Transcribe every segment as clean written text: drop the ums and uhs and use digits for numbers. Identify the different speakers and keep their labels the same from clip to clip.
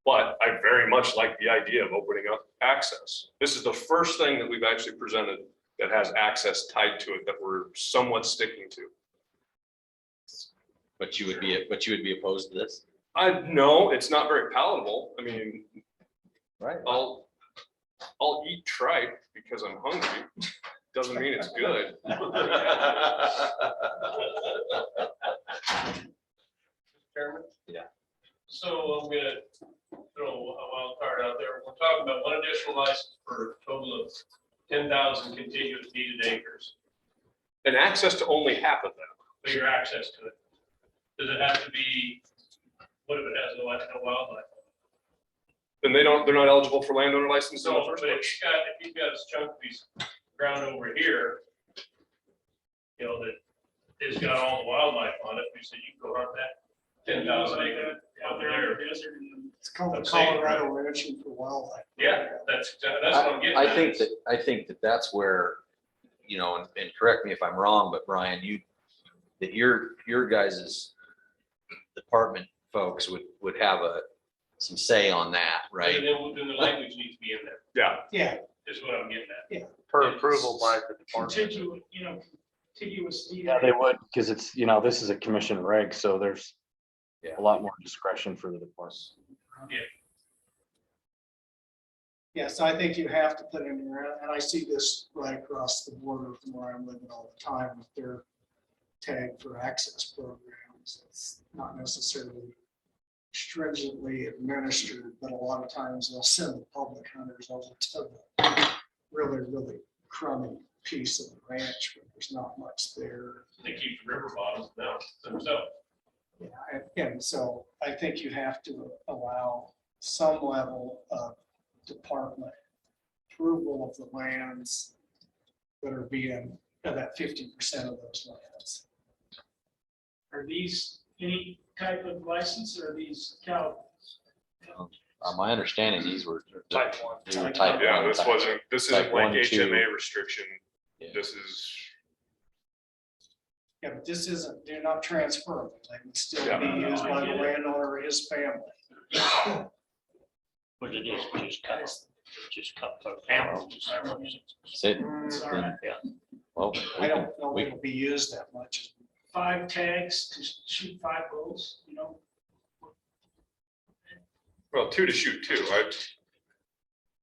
Speaker 1: But I very much like the idea of opening up access. This is the first thing that we've actually presented that has access tied to it that we're somewhat sticking to.
Speaker 2: But you would be opposed to this?
Speaker 1: No, it's not very palatable. I mean,
Speaker 2: Right.
Speaker 1: I'll eat tripe because I'm hungry. Doesn't mean it's good.
Speaker 3: Chairman?
Speaker 2: Yeah.
Speaker 3: So I'm gonna throw a wild card out there. We're talking about one additional license for a total of 10,000 contiguous deeded acres.
Speaker 1: And access to only half of them.
Speaker 3: For your access to it. Does it have to be, what if it has no wildlife?
Speaker 1: Then they're not eligible for landowner license in the
Speaker 3: So,
Speaker 1: first
Speaker 3: but
Speaker 1: place.
Speaker 3: if you've got a chunk of piece of ground over here, you know, that has got all the wildlife on it, we said you can go hunt that 10,000 acre over there.
Speaker 4: It's called
Speaker 3: I'm
Speaker 4: the
Speaker 3: saying,
Speaker 4: Colorado Ranching for Wildlife.
Speaker 3: Yeah, that's what I'm getting at.
Speaker 2: I think that's where, you know, and correct me if I'm wrong, but Brian, your guys's department folks would have some say on that, right?
Speaker 3: And then the language needs to be in there,
Speaker 1: Yeah,
Speaker 4: Yeah,
Speaker 3: is what I'm getting at.
Speaker 5: Per approval by the department.
Speaker 4: contiguous deed.
Speaker 5: Yeah, they would, because it's, this is a commission reg, so there's a lot more discretion for the department.
Speaker 4: Yeah, so I think you have to put in there, and I see this right across the border from where I'm living all the time with their tag for access programs. It's not necessarily stringently administered, but a lot of times they'll send the public hunters over to the really crummy piece of the ranch where there's not much there.
Speaker 3: They keep the river bottoms now themselves.
Speaker 4: Yeah, and so I think you have to allow some level of department approval of the lands that are being, that 50% of those lands.
Speaker 6: Are these any type of license or are these cow?
Speaker 2: My understanding, these were
Speaker 6: Type one.
Speaker 2: They were type
Speaker 1: yeah,
Speaker 2: one,
Speaker 1: this
Speaker 2: type-
Speaker 1: wasn't, this isn't
Speaker 2: type
Speaker 1: like
Speaker 2: 1, 2.
Speaker 1: HMA restriction.
Speaker 2: Yeah.
Speaker 1: This is,
Speaker 4: Yeah, but this isn't, they're not transferable. They would still
Speaker 1: Yeah.
Speaker 4: be used by the landowner or his family.
Speaker 6: But it is just cut for family.
Speaker 2: Sit,
Speaker 4: Sorry.
Speaker 2: well,
Speaker 4: I don't know if it'll be used that much.
Speaker 6: 5 tags to shoot 5 bulls,
Speaker 1: well, 2 to shoot 2.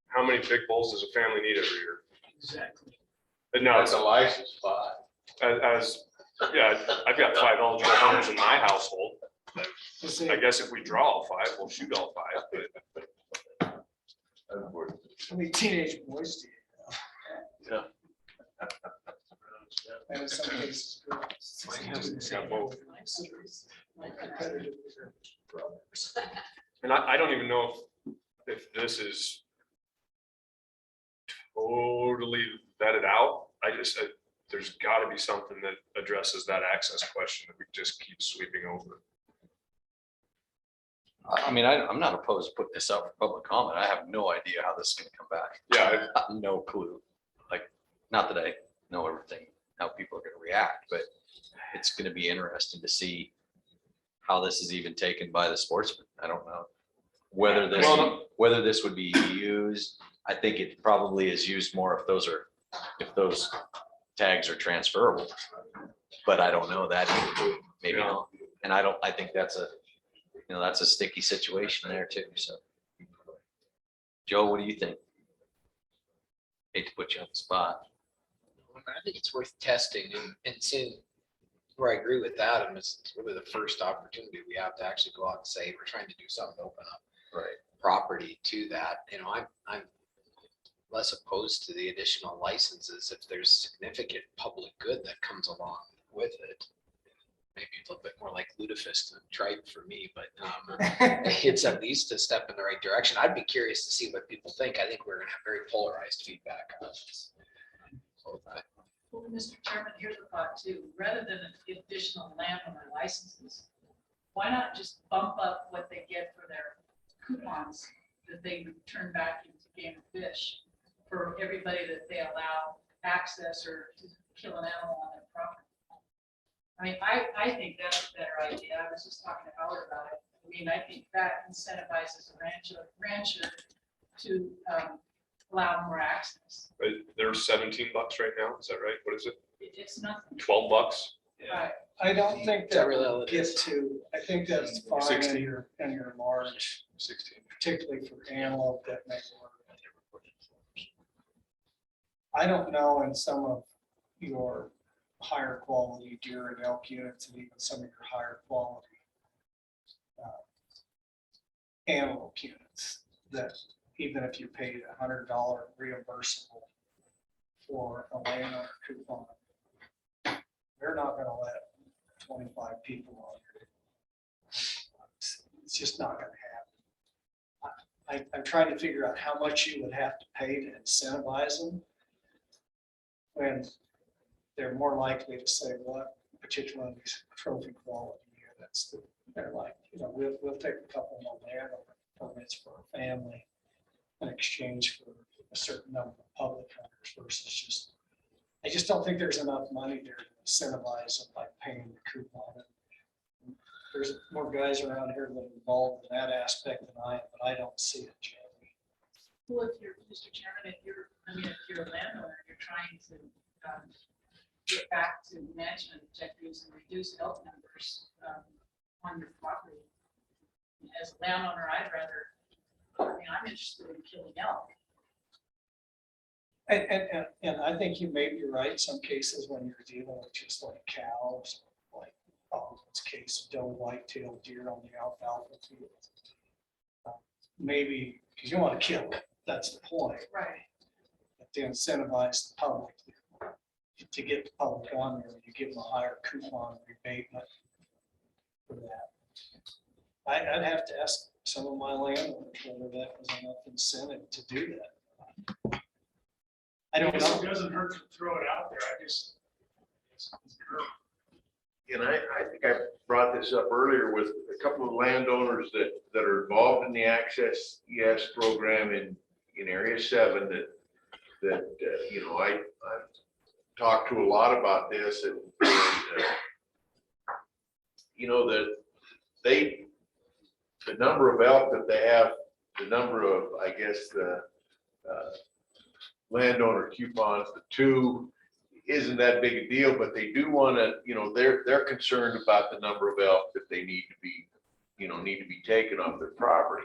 Speaker 1: How many big bulls does a family need every year?
Speaker 6: exactly.
Speaker 1: And now,
Speaker 3: a license 5.
Speaker 1: yeah, I've got 5 eligible hunters in my household. I guess if we draw all 5, we'll shoot all 5, but
Speaker 4: How many teenage boys do you have? And in some cases, girls.
Speaker 1: got both.
Speaker 4: Competitive with their brothers.
Speaker 1: And I don't even know if this is totally vetted out. There's gotta be something that addresses that access question that we just keep sweeping over.
Speaker 2: I mean, I'm not opposed to putting this out for public comment. I have no idea how this is gonna come back.
Speaker 1: Yeah,
Speaker 2: I have no clue. Like, not that I know everything, how people are gonna react, but it's gonna be interesting to see how this is even taken by the sportsman. I don't know whether this would be used. I think it probably is used more if those tags are transferable, but I don't know that either. Maybe
Speaker 1: Yeah.
Speaker 2: not. And I think that's a sticky situation there too. So Joe, what do you think? Hate to put you on the spot.
Speaker 7: I think it's worth testing and seeing where I agree with Adam. It's really the first opportunity we have to actually go out and say, we're trying to do something to open up
Speaker 2: Right.
Speaker 7: property to that. I'm less opposed to the additional licenses if there's significant public good that comes along with it. Maybe a little bit more like lutefisk than tripe for me, but it's at least a step in the right direction. I'd be curious to see what people think. I think we're gonna have very polarized feedback on this.
Speaker 8: Well, Mr. Chairman, here's a thought too. Rather than additional landowner licenses, why not just bump up what they get for their coupons that they turn back into game and fish for everybody that they allow access or to kill an animal on their property? I mean, I think that's a better idea. I was just talking to Howard about it. mean, I think that incentivizes a rancher to allow more access.
Speaker 1: Right, they're $17 right now, is that right? What is it?
Speaker 8: It's nothing.
Speaker 1: $12?
Speaker 8: Right.
Speaker 4: I don't think
Speaker 7: Is that
Speaker 4: that
Speaker 7: really all
Speaker 4: will
Speaker 7: it
Speaker 4: get
Speaker 7: is?
Speaker 4: to, I think that's fine
Speaker 1: 16.
Speaker 4: in your large,
Speaker 1: 16.
Speaker 4: particularly for antelope that may work. I don't know in some of your higher quality deer and elk units and even some of your higher quality antelope units, that even if you paid $100 reimbursable for a landowner coupon, they're not gonna let 25 people on here. It's just not gonna happen. I'm trying to figure out how much you would have to pay to incentivize them when they're more likely to say, what, particularly these trophy quality units, they're like, we'll take a couple more land permits for a family in exchange for a certain number of public hunters versus just, I just don't think there's enough money there to incentivize them by paying the coupon. There's more guys around here that are involved in that aspect than I am, but I don't see it, Jeremy.
Speaker 8: Well, if you're, Mr. Chairman, if you're a landowner, you're trying to get back to management objectives and reduce elk numbers on your property. As a landowner, I'm interested in killing elk.
Speaker 4: And I think you may be right, some cases when you're dealing with just like cows, like this case, doe white-tailed deer on the alfalfa field. Maybe, because you want to kill it, that's the point.
Speaker 8: Right.
Speaker 4: But to incentivize the public, to get the public on there, you give them a higher coupon rebate for that. I'd have to ask some of my landowners whether that was enough incentive to do that. I don't
Speaker 6: guess
Speaker 4: know.
Speaker 6: It doesn't hurt to throw it out there. I just.
Speaker 9: And I think I brought this up earlier with a couple of landowners that are involved in the Access ES program in Area 7 that I've talked to a lot about this and that the number of elk that they have, the number of, I guess, the landowner coupons, the 2 isn't that big a deal, but they do want to, they're concerned about the number of elk that they need to be taken off their property.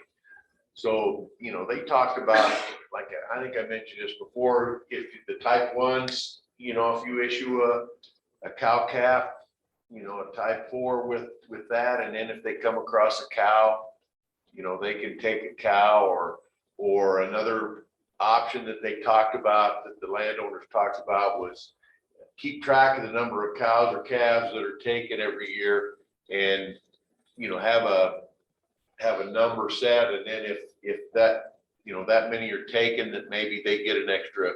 Speaker 9: So, they talked about, like, I think I mentioned this before, if the type 1s, if you issue a cow calf, a type 4 with that, and then if they come across a cow, they can take a cow or another option that they talked about, that the landowners talked about, was keep track of the number of cows or calves that are taken every year and, have a number set. And then if that, that many are taken, that maybe they get an extra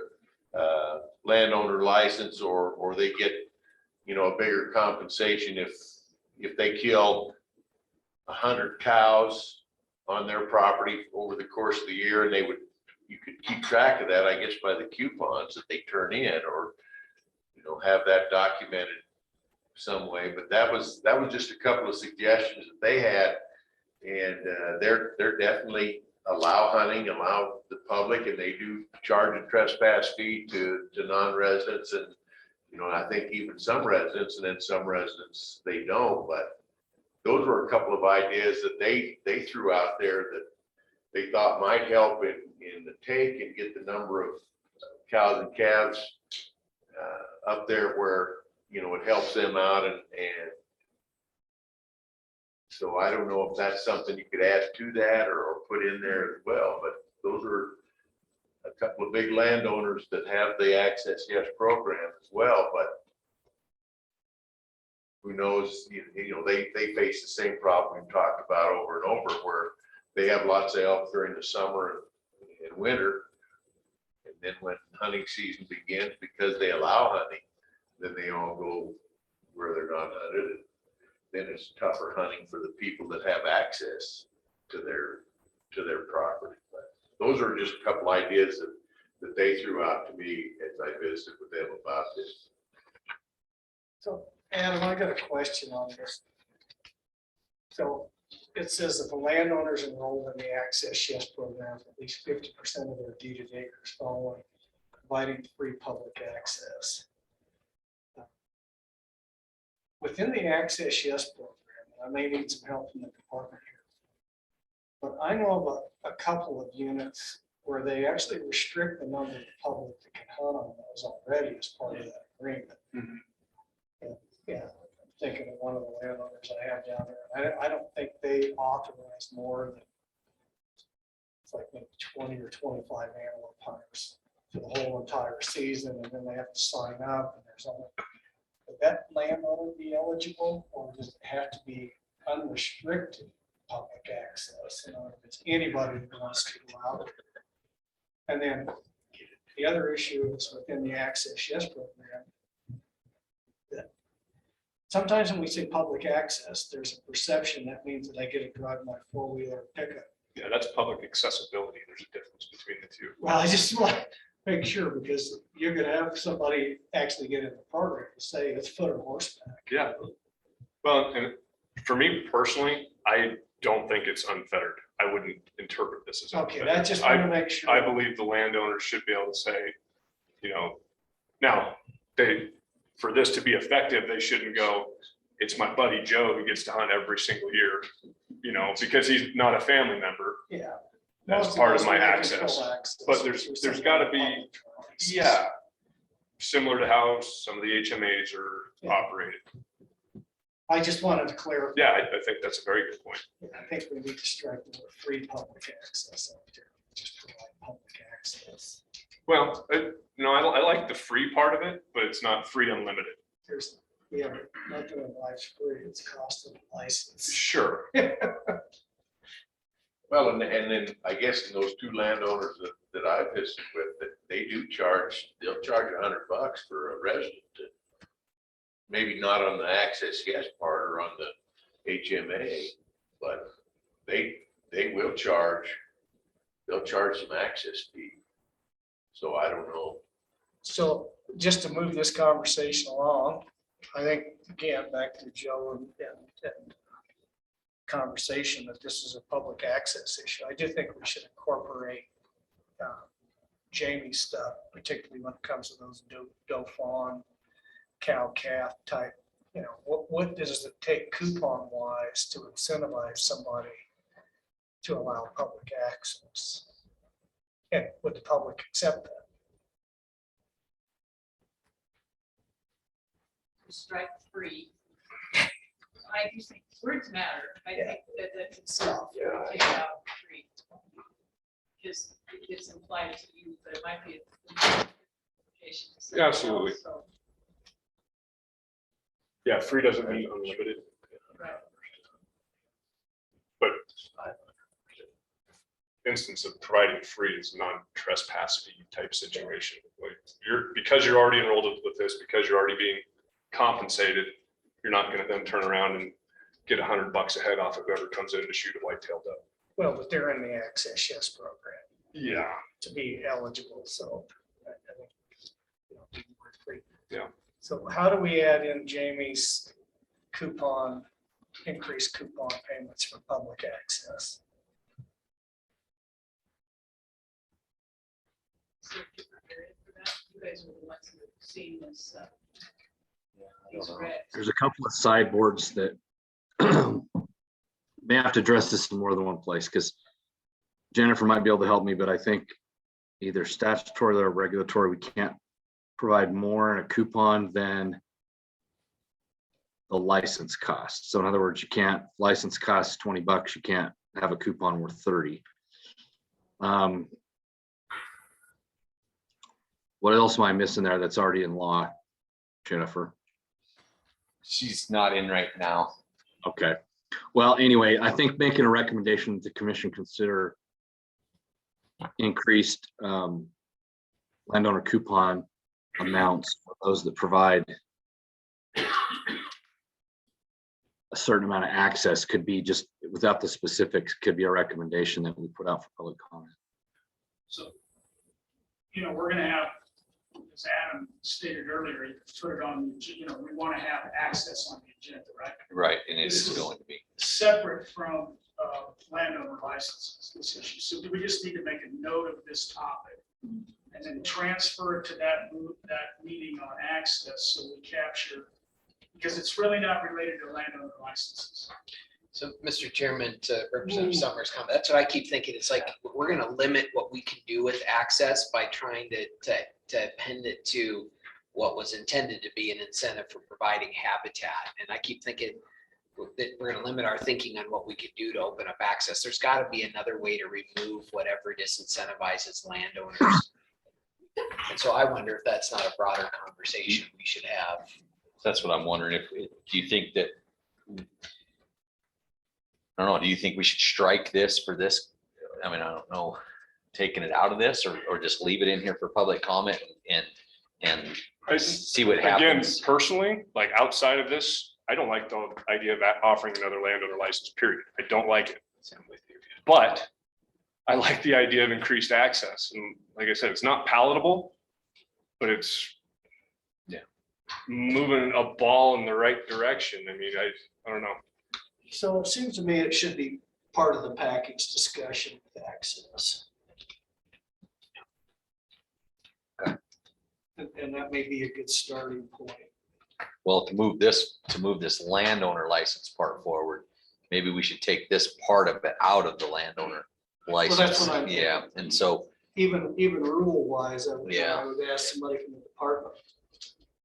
Speaker 9: landowner license or they get, a bigger compensation if they kill 100 cows on their property over the course of the year, and you could keep track of that, I guess, by the coupons that they turn in, or, have that documented some way. But that was just a couple of suggestions that they had. And they're definitely allow hunting, allow the public, and they do charge a trespass fee to non-residents. And, I think even some residents, and then some residents, they don't. But those were a couple of ideas that they threw out there that they thought might help in the take and get the number of cows and calves up there where, it helps them out. And so I don't know if that's something you could add to that or put in there as well, but those are a couple of big landowners that have the Access Yes program as well. But who knows, they face the same problem we've talked about over and over, where they have lots of elk during the summer and winter. And then when hunting season begins, because they allow hunting, then they all go where they're not hunted. And then it's tougher hunting for the people that have access to their property. But those are just a couple ideas that they threw out to me as I visited with them about this.
Speaker 4: So, Adam, I got a question on this. So it says if the landowners enrolled in the Access Yes program, at least 50% of their deeded acres following, providing free public access. Within the Access Yes program, and I may need some help from the department here, but I know of a couple of units where they actually restrict the number of public that can hunt on those already as part of that agreement. And, yeah, I'm thinking of one of the landowners I have down there. I don't think they authorize more than, it's like maybe 20 or 25 antelope hunters for the whole entire season, and then they have to sign up, and there's only, would that landowner be eligible, or does it have to be unrestricted public access? In other words, anybody who wants to allow it. And then the other issue is within the Access Yes program, that sometimes when we say public access, there's a perception that means that I get to drive my four-wheeler pickup.
Speaker 1: Yeah, that's public accessibility. There's a difference between the two.
Speaker 4: Well, I just want to make sure, because you're gonna have somebody actually get in the program to say it's foot or horseback.
Speaker 1: Yeah. Well, and for me personally, I don't think it's unfettered. I wouldn't interpret this as
Speaker 4: Okay,
Speaker 1: unfettered.
Speaker 4: that's just want to make sure.
Speaker 1: I believe the landowners should be able to say, you know, now for this to be effective, they shouldn't go, it's my buddy Joe who gets to hunt every single year, you know, because he's not a family member.
Speaker 4: Yeah.
Speaker 1: That's
Speaker 4: Most
Speaker 1: part
Speaker 4: us
Speaker 1: of my
Speaker 4: we can
Speaker 1: access.
Speaker 4: control access
Speaker 1: But
Speaker 4: through
Speaker 1: there's
Speaker 4: some
Speaker 1: gotta
Speaker 4: kind of
Speaker 1: be-
Speaker 4: public access.
Speaker 1: Yeah. Similar to how some of the HMAs are
Speaker 4: Yeah.
Speaker 1: operated.
Speaker 4: I just wanted to clarify.
Speaker 1: Yeah, I think that's a very good point.
Speaker 4: I think we need to strike the word free public access out there, just provide public access.
Speaker 1: Well, I like the free part of it, but it's not free unlimited.
Speaker 4: Yeah, nothing in life's free, it's cost of a license.
Speaker 1: Sure.
Speaker 9: Well, and then I guess in those two landowners that I visited with, that they do charge, they'll charge $100 for a resident to, maybe not on the Access Yes part or on the HMA, but they will charge, they'll charge some access fee. So I don't know.
Speaker 4: So just to move this conversation along, I think, again, back to Joe and conversation that this is a public access issue. I do think we should incorporate Jamie's stuff, particularly when it comes to those doe fawn, cow calf type, you know, what does it take coupon wise to incentivize somebody to allow public access? And would the public accept that?
Speaker 8: Strike free. I do think words matter. I
Speaker 4: Yeah.
Speaker 8: think that it's soft.
Speaker 1: Yeah.
Speaker 8: Take out free. Because it gets implied to you, but it might be. Implication to somebody
Speaker 1: Absolutely.
Speaker 8: else, so,
Speaker 1: Yeah, free doesn't mean unlimited.
Speaker 8: right.
Speaker 1: But instance of providing free is non-trespass fee type situation. Like because you're already enrolled with this, because you're already being compensated, you're not gonna then turn around and get $100 a head off of whoever comes in to shoot a white-tailed dove.
Speaker 4: Well, but they're in the Access Yes program
Speaker 1: Yeah.
Speaker 4: to be eligible, so. I think, you know, be more free.
Speaker 1: Yeah.
Speaker 4: So how do we add in Jamie's coupon, increased coupon payments for public access?
Speaker 8: So if you're prepared for that, you guys are the ones who have seen this, these regs.
Speaker 5: There's a couple of sideboards that may have to address this in more than one place, because Jennifer might be able to help me, but I think either statutory or regulatory, we can't provide more in a coupon than the license cost. So in other words, you can't, license costs $20, you can't have a coupon worth 30. What else am I missing there that's already in law, Jennifer?
Speaker 2: She's not in right now.
Speaker 5: Okay. Well, anyway, I think making a recommendation that the commission consider increased landowner coupon amounts for those that provide a certain amount of access could be, just without the specifics, could be a recommendation that we put out for public comment.
Speaker 6: So, you know, we're gonna have as Adam stated earlier, you put it on, we want to have access on the agenda, right?
Speaker 2: Right, and it
Speaker 6: This
Speaker 2: is
Speaker 6: is-
Speaker 2: going to be.
Speaker 6: Separate from landowner licenses, this issue. So do we just need to make a note of this topic? And then transfer it to that meeting on access, so we capture, because it's really not related to landowner licenses.
Speaker 7: So, Mr. Chairman, to Representative Summers' comment, that's what I keep thinking. It's like, we're gonna limit what we can do with access by trying to append it to what was intended to be an incentive for providing habitat. And I keep thinking that we're gonna limit our thinking on what we could do to open up access. There's gotta be another way to remove whatever disincentivizes landowners. And so I wonder if that's not a broader conversation we should have.
Speaker 2: That's what I'm wondering. Do you think that, I don't know, do you think we should strike this for this? I mean, I don't know, taking it out of this or just leave it in here for public comment and see what
Speaker 1: Again,
Speaker 2: happens?
Speaker 1: personally, like outside of this, I don't like the idea of offering another landowner license, period. I don't like it. But I like the idea of increased access. And like I said, it's not palatable, but it's moving a ball in the right direction. I mean, I don't know.
Speaker 4: So it seems to me it should be part of the package discussion with access. And that may be a good starting point.
Speaker 2: Well, to move this landowner license part forward, maybe we should take this part of it out of the landowner
Speaker 4: that's
Speaker 2: license.
Speaker 4: what I'm thinking.
Speaker 2: Yeah, and so,
Speaker 4: Even rule wise, I would ask somebody from the department.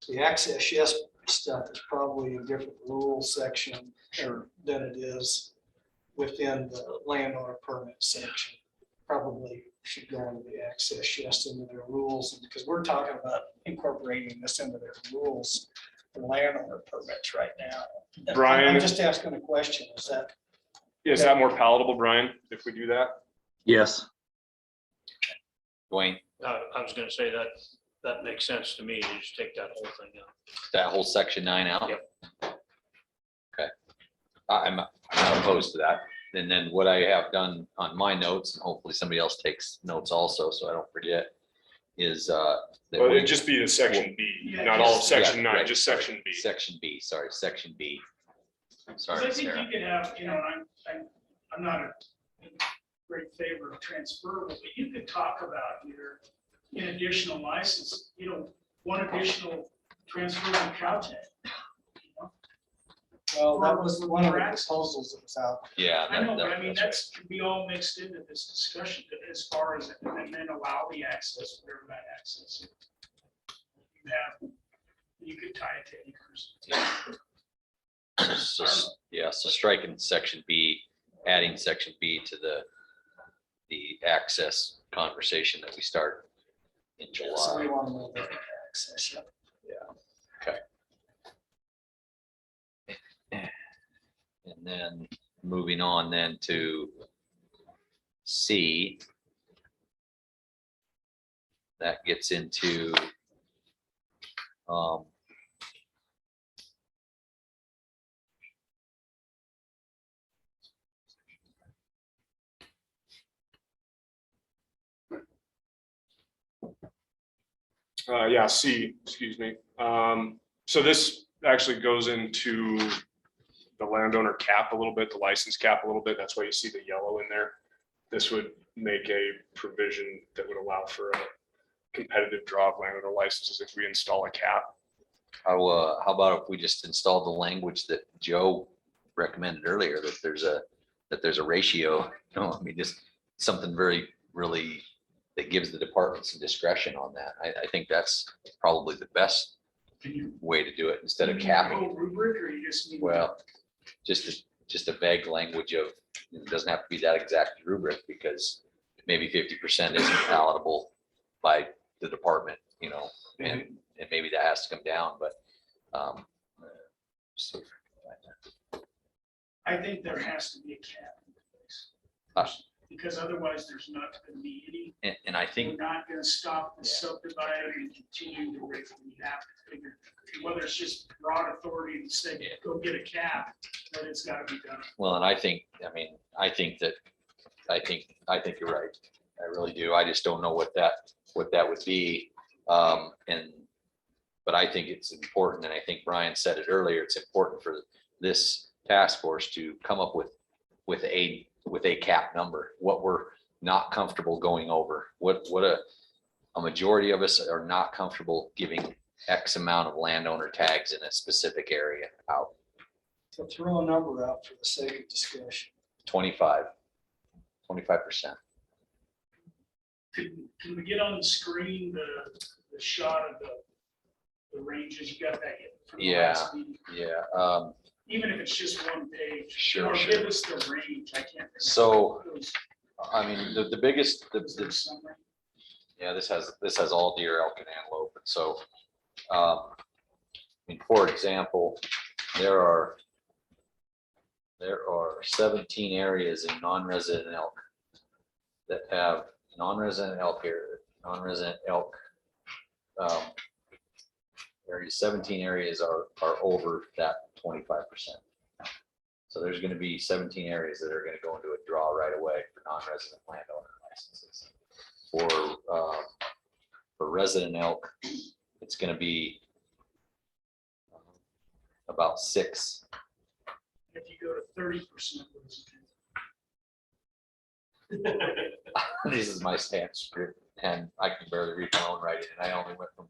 Speaker 4: The access yes stuff is probably a different rule section than it is within the landowner permit section. Probably should go into the access yes into their rules, because we're talking about incorporating this into their rules for landowner permits right now. And
Speaker 1: Brian?
Speaker 4: I'm just asking a question,
Speaker 1: Is that more palatable, Brian, if we do that?
Speaker 5: Yes.
Speaker 2: Dwayne,
Speaker 3: I was gonna say that makes sense to me. You just take that whole thing out.
Speaker 2: that whole section 9 out?
Speaker 3: Yep.
Speaker 2: Okay. I'm not opposed to that. And then what I have done on my notes, and hopefully somebody else takes notes also, so I don't forget, is that
Speaker 1: Well,
Speaker 2: we-
Speaker 1: it'd just be the section B,
Speaker 6: Yeah,
Speaker 1: not all of
Speaker 6: just-
Speaker 1: section
Speaker 2: Yeah,
Speaker 1: 9,
Speaker 2: right,
Speaker 1: just section B.
Speaker 2: Section B, sorry, section B. Sorry,
Speaker 6: I think
Speaker 2: Sarah.
Speaker 6: you could have, and I'm not a great favor of transferable, but you could talk about your, an additional license, one additional transferable cow tag.
Speaker 4: well, that was one of the proposals that was out.
Speaker 2: Yeah.
Speaker 6: I know,
Speaker 2: that-
Speaker 6: but I mean,
Speaker 2: that's right.
Speaker 6: that's, could be all mixed into this discussion, but as far as, and then allow the access, whatever that access is. You could tie it to acres.
Speaker 2: So striking section B, adding section B to the access conversation that we start in
Speaker 4: So
Speaker 2: July.
Speaker 4: we want to move that access. Yeah.
Speaker 2: And then moving on then to C. That gets into
Speaker 1: Yeah, C, excuse me. So this actually goes into the landowner cap a little bit, the license cap a little bit. That's why you see the yellow in there. This would make a provision that would allow for a competitive draw of landowner licenses if we install a cap.
Speaker 2: how about if we just install the language that Joe recommended earlier, that there's a ratio, I mean, just something very, really, that gives the department some discretion on that. I think that's probably the best way to do it instead of capping it.
Speaker 6: Rubric, or you just need?
Speaker 2: Well, just a vague language of, it doesn't have to be that exact rubric, because maybe 50% isn't palatable by the department, and maybe that has to come down, but. So,
Speaker 6: I think there has to be a cap in place.
Speaker 2: Uh,
Speaker 6: Because otherwise there's not gonna be any,
Speaker 2: and I
Speaker 6: we're
Speaker 2: think,
Speaker 6: not gonna stop the subdividing and continue to rate. We have to figure, whether it's just broad authority to say, go get a cap, but it's gotta be done.
Speaker 2: well, and I think you're right. I really do. I just don't know what that would be. But I think it's important, and I think Brian said it earlier, it's important for this task force to come up with a cap number, what we're not comfortable going over, what a majority of us are not comfortable giving X amount of landowner tags in a specific area out.
Speaker 4: So throw a number out for the sake of discussion.
Speaker 2: 25%.
Speaker 6: Can we get on the screen the shot of the ranges? You got that yet? from the
Speaker 2: Yeah.
Speaker 6: last meeting?
Speaker 2: Yeah,
Speaker 6: Even if it's just one page.
Speaker 2: Sure,
Speaker 6: Or
Speaker 2: sure.
Speaker 6: give us the range. I can't. remember.
Speaker 2: So,
Speaker 6: Those-
Speaker 2: I mean, the biggest,
Speaker 6: those are summary.
Speaker 2: yeah, this has all deer, elk, and antelope, and so, I mean, for example, there are 17 areas in non-resident elk that have non-resident elk here, non-resident elk. Areas, 17 areas are over that 25%. So there's gonna be 17 areas that are gonna go into a draw right away for non-resident landowner licenses. For resident elk, it's gonna be about 6.
Speaker 6: If you go to 30%.
Speaker 2: This is my stamp script, and I can barely read my own writing, and I only went from,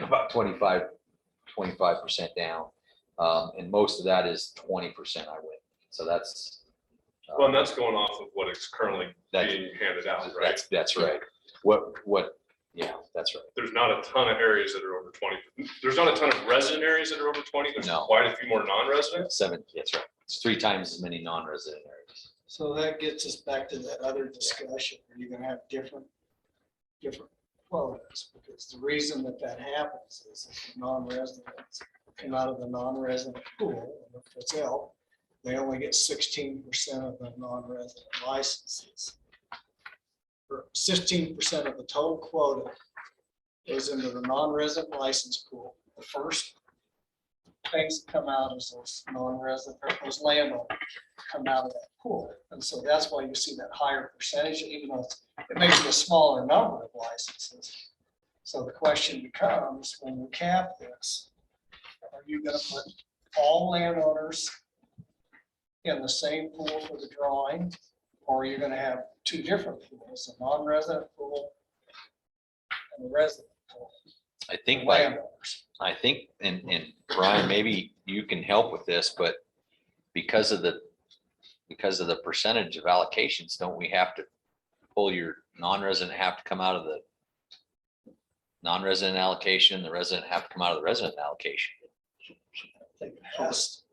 Speaker 2: about 25% down. And most of that is 20% I went. So that's.
Speaker 1: Well, and that's going off of what is currently
Speaker 2: That-
Speaker 1: being handed out, right?
Speaker 2: That's right. Yeah, that's right.
Speaker 1: There's not a ton of areas that are over 20. There's not a ton of resident areas that are over 20. There's
Speaker 2: No.
Speaker 1: quite a few more non-residents.
Speaker 2: 7, that's right. It's 3 times as many non-resident areas.
Speaker 4: So that gets us back to that other discussion. Are you gonna have different quotas? Because the reason that happens is if the non-residents come out of the non-resident pool, and if it's elk, they only get 16% of the non-resident licenses. Or 16% of the total quota goes into the non-resident license pool. The first things that come out is those non-resident, or those landowners come out of that pool. And so that's why you see that higher percentage, even though it may be a smaller number of licenses. So the question becomes, when you cap this, are you gonna put all landowners in the same pool for the drawing? Or are you gonna have 2 different pools, a non-resident pool and a resident pool?
Speaker 2: I think
Speaker 4: for landowners?
Speaker 2: and Brian, maybe you can help with this, but because of the percentage of allocations, don't we have to pull your non-resident have to come out of the non-resident allocation, the resident have to come out of the resident allocation?
Speaker 4: I think it has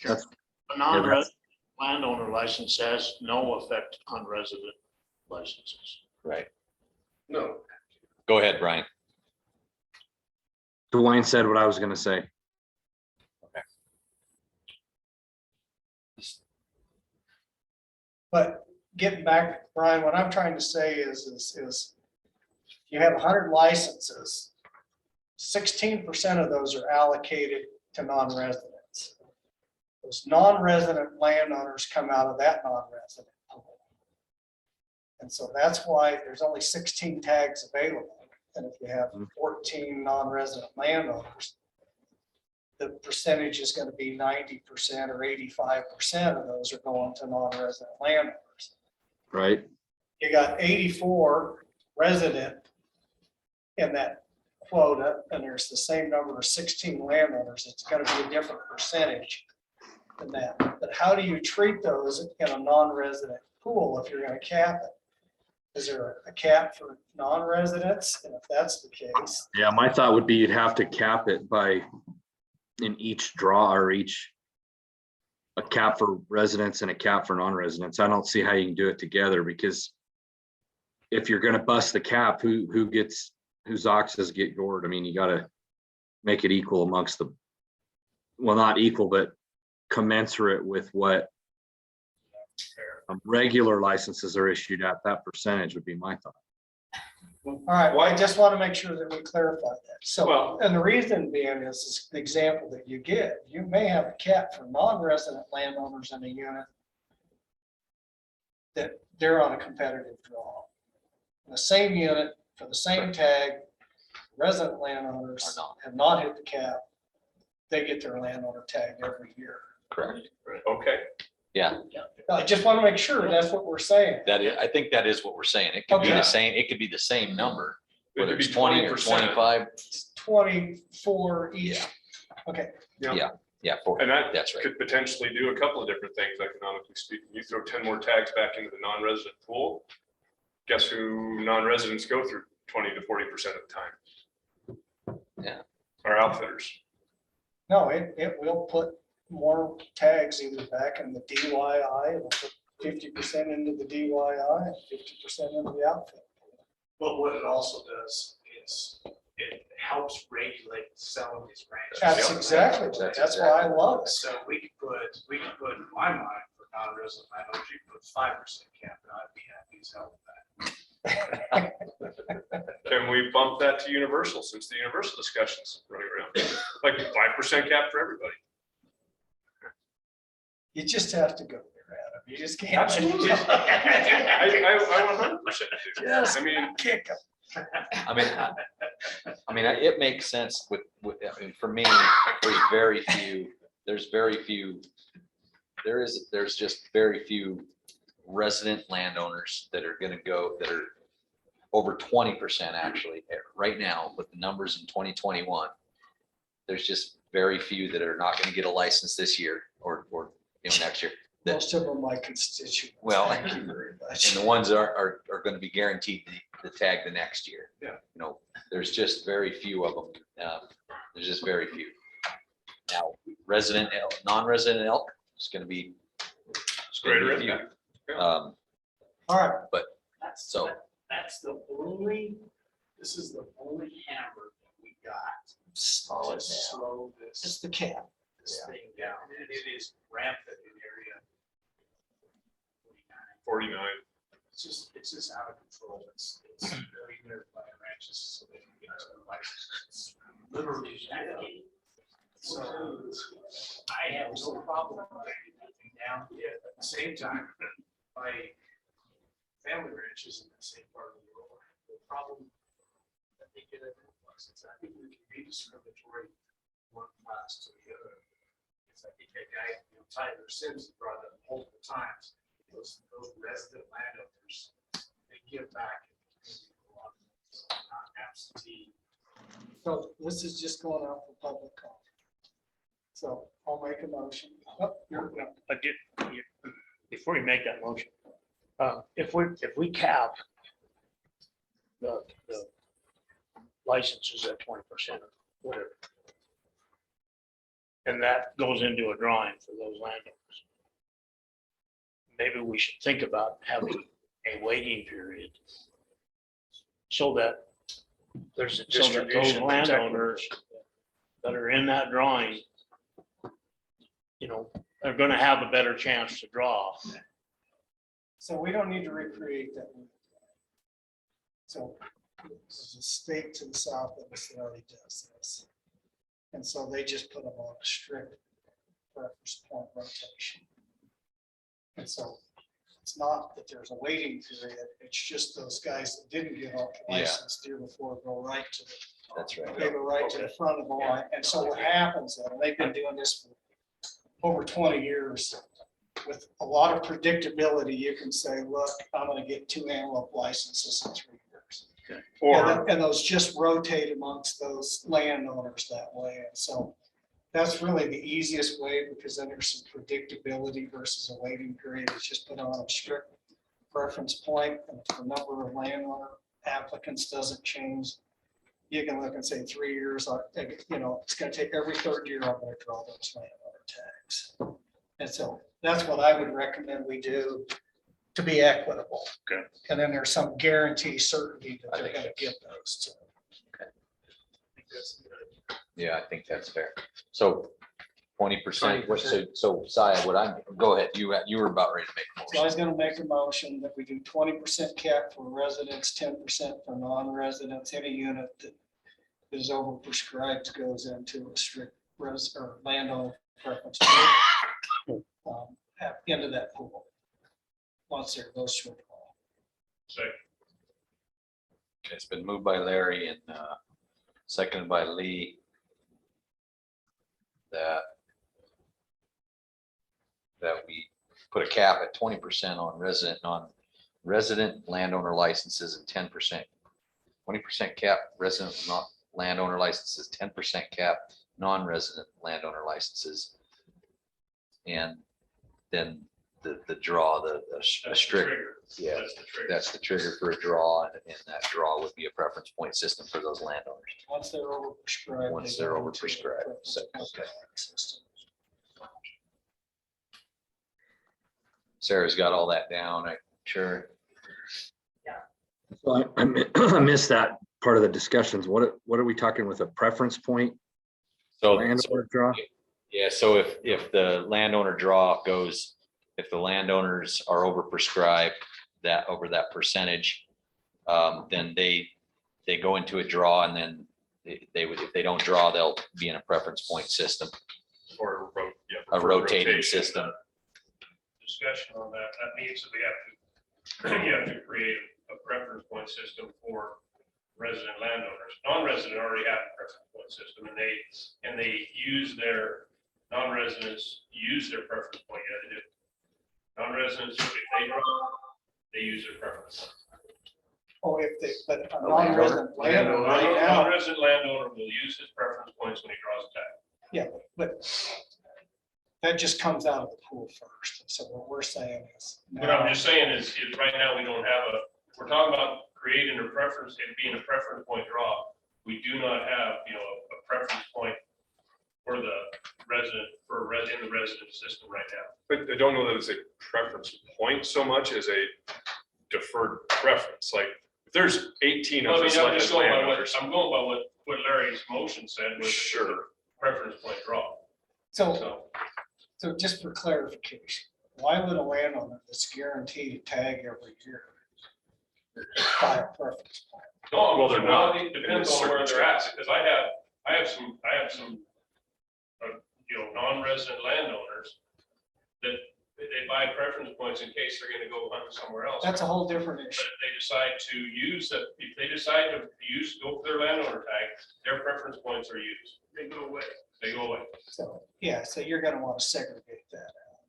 Speaker 5: That's-
Speaker 3: A non-resident landowner license has no effect on resident licenses.
Speaker 2: Right.
Speaker 1: No.
Speaker 2: Go ahead, Brian.
Speaker 5: Dwayne said what I was gonna say.
Speaker 4: But getting back, Brian, what I'm trying to say is you have 100 licenses. 16% of those are allocated to non-residents. Those non-resident landowners come out of that non-resident pool. And so that's why there's only 16 tags available. And if you have 14 non-resident landowners, the percentage is going to be 90% or 85% of those are going to non-resident landowners.
Speaker 5: Right?
Speaker 4: You got 84 resident in that quota, and there's the same number of 16 landowners. It's going to be a different percentage than that. But how do you treat those in a non-resident pool if you're going to cap it? Is there a cap for non-residents? And if that's the case,
Speaker 5: Yeah, my thought would be you'd have to cap it by in each draw or a cap for residents and a cap for non-residents. I don't see how you can do it together, because if you're gonna bust the cap, whose oxes get gored? I mean, you gotta make it equal amongst the, well, not equal, but commensurate with what regular licenses are issued at. That percentage would be my thought.
Speaker 4: all right, well, I just want to make sure that we clarify that. So,
Speaker 1: Well-
Speaker 4: and the reason being is the example that you give, you may have a cap for non-resident landowners in a unit that they're on a competitive draw. In the same unit, for the same tag, resident landowners
Speaker 2: Are not.
Speaker 4: have not hit the cap, they get their landowner tag every year.
Speaker 2: Correct.
Speaker 1: Okay,
Speaker 2: Yeah,
Speaker 4: I just want to make sure that's what we're saying.
Speaker 2: that is, I think that is what we're saying. It could be
Speaker 4: Okay.
Speaker 2: the same, it could be the same number,
Speaker 1: It
Speaker 2: whether
Speaker 1: could be
Speaker 2: it's 20 or
Speaker 1: 20%.
Speaker 2: 25.
Speaker 4: 24 each.
Speaker 2: Yeah.
Speaker 4: Okay,
Speaker 2: Yeah,
Speaker 1: and that
Speaker 2: that's right.
Speaker 1: could potentially do a couple of different things economically speaking. You throw 10 more tags back into the non-resident pool. Guess who non-residents go through 20 to 40% of the time?
Speaker 2: Yeah.
Speaker 1: Our outfitters.
Speaker 4: no, it will put more tags either back in the DYI, it'll put 50% into the DYI and 50% into the outfit.
Speaker 6: But what it also does is it helps regulate selling these ranches.
Speaker 4: That's exactly, that's why I love it.
Speaker 6: So we could put in my mind for non-resident landowners, you could put 5% cap, and I'd be happy as hell with that.
Speaker 1: Can we bump that to universal since the universal discussion's running around? Like 5% cap for everybody.
Speaker 4: You just have to go there, Adam. You just can't.
Speaker 1: Absolutely. I 100% do.
Speaker 4: Yes.
Speaker 1: I mean,
Speaker 4: Kick 'em.
Speaker 2: I mean, it makes sense I mean, for me, there's just very few resident landowners that are gonna go, that are over 20% actually, right now with the numbers in 2021. There's just very few that are not gonna get a license this year or next year.
Speaker 4: Most of them my constituents.
Speaker 2: Well,
Speaker 4: Thank you very much.
Speaker 2: And the ones are going to be guaranteed the tag the next year.
Speaker 1: Yeah.
Speaker 2: You know, there's just very few of them. There's just very few. Now, resident elk, non-resident elk is going to be. it's gonna be
Speaker 1: Greater
Speaker 2: few.
Speaker 1: impact. Yeah.
Speaker 4: All right,
Speaker 6: That's,
Speaker 2: So-
Speaker 6: that's the only, this is the only hammer that we got
Speaker 4: slow
Speaker 6: to
Speaker 4: it down.
Speaker 6: slow
Speaker 4: It's
Speaker 6: this,
Speaker 4: the cap.
Speaker 6: this thing down. And it is rampant in area
Speaker 1: 49.
Speaker 6: it's just out of control. It's very good by ranches, so they can get to the license. It's literally shocking. So I have no problem writing anything down. At the same time, my family ranches in the same part of the world, the problem that they get a license, I think we can be discriminatory one class to the other. It's I think that guy, Tyler Sims brought it up multiple times. Those resident landowners, they give back. Not absentee.
Speaker 4: So this is just going out for public comment. So I'll make a motion. Oh, you're-
Speaker 3: Before you make that motion, if we cap the licenses at 20% or whatever, and that goes into a drawing for those landowners, maybe we should think about having a waiting period so that there's a distribution. Those landowners that are in that drawing, are going to have a better chance to draw.
Speaker 4: So we don't need to recreate that. So there's a state to the south of us that already does this. And so they just put them on a strict reference point rotation. And so it's not that there's a waiting period, it's just those guys that didn't get off the
Speaker 2: Yeah.
Speaker 4: license the year before go right to the,
Speaker 2: That's right.
Speaker 4: they go right to the front of the line. And so what happens, and they've been doing this for over 20 years, with a lot of predictability, you can say, look, I'm gonna get 2 antelope licenses in 3 years.
Speaker 1: Or
Speaker 4: And those just rotate amongst those landowners that way. And so that's really the easiest way, because then there's some predictability versus a waiting period. It's just put on a strict preference point, and if the number of landowner applicants doesn't change, you can look and say 3 years, it's gonna take every 3rd year, I'm gonna draw those landowner tags. And so that's what I would recommend we do to be equitable.
Speaker 3: Okay.
Speaker 4: And then there's some guarantee certainty that
Speaker 2: I
Speaker 4: they're
Speaker 2: think
Speaker 4: gonna give those to.
Speaker 2: Yeah, I think that's fair. So 20%, so Sia, go ahead, you were about ready to make a
Speaker 4: So I
Speaker 2: motion.
Speaker 4: was gonna make a motion that we do 20% cap for residents, 10% for non-residents. Any unit that is overprescribed goes into a strict or landowner preference. Into that pool. Once there goes through the law.
Speaker 3: Second.
Speaker 2: It's been moved by Larry and seconded by Lee. That we put a cap at 20% on resident landowner licenses and 10%, 20% cap resident not landowner licenses, 10% cap non-resident landowner licenses. And then the draw, a
Speaker 3: That's the
Speaker 2: strict,
Speaker 3: trigger.
Speaker 2: yeah,
Speaker 3: That's the trigger.
Speaker 2: that's the trigger for a draw, and that draw would be a preference point system for those landowners.
Speaker 4: Once they're overprescribed.
Speaker 2: Once
Speaker 4: they
Speaker 2: they're
Speaker 4: go into
Speaker 2: overprescribed,
Speaker 4: the
Speaker 2: so,
Speaker 4: preference
Speaker 2: okay.
Speaker 4: system.
Speaker 2: Sarah's got all that down, I'm sure.
Speaker 5: So I missed that part of the discussions. What are we talking with a preference point?
Speaker 2: So,
Speaker 5: Landowner draw?
Speaker 2: yeah, so if the landowner draw goes, if the landowners are overprescribed over that percentage, then they go into a draw, and then they would, if they don't draw, they'll be in a preference point system,
Speaker 1: Or
Speaker 2: a rotating system.
Speaker 3: Discussion on that, that means that you have to create a preference point system for resident landowners. Non-resident already have a preference point system, and they use their, non-residents use their preference point, yeah, they do. Non-residents, if they draw, they use their preference.
Speaker 4: Oh, if they, but a
Speaker 2: A landowner?
Speaker 4: non-resident landowner right now,
Speaker 3: Non-resident landowner will use his preference points when he draws a tag.
Speaker 4: but that just comes out of the pool first. So what we're saying is.
Speaker 3: What I'm just saying is right now, we don't have we're talking about creating a preference, it being a preference point draw. We do not have, a preference point for the resident, in the resident system right now.
Speaker 1: But I don't know that it's a preference point so much as a deferred preference. Like if there's 18 of
Speaker 3: Well, I
Speaker 1: us
Speaker 3: mean, I'm
Speaker 1: like
Speaker 3: just going by
Speaker 1: landowners.
Speaker 3: I'm going by what Larry's motion said was
Speaker 1: Sure.
Speaker 3: preference point draw.
Speaker 4: So just for clarification, why would a landowner that's guaranteed a tag every year buy a preference point?
Speaker 3: No,
Speaker 1: Well, they're not.
Speaker 3: it depends on where they're at, because I have some, non-resident landowners that they buy preference points in case they're gonna go hunt somewhere else.
Speaker 4: That's a whole different
Speaker 3: But
Speaker 4: issue.
Speaker 3: if they decide to use that, if they decide to go for their landowner tag, their preference points are used. They go away. They go away.
Speaker 4: So, yeah, so you're gonna want to segregate that out.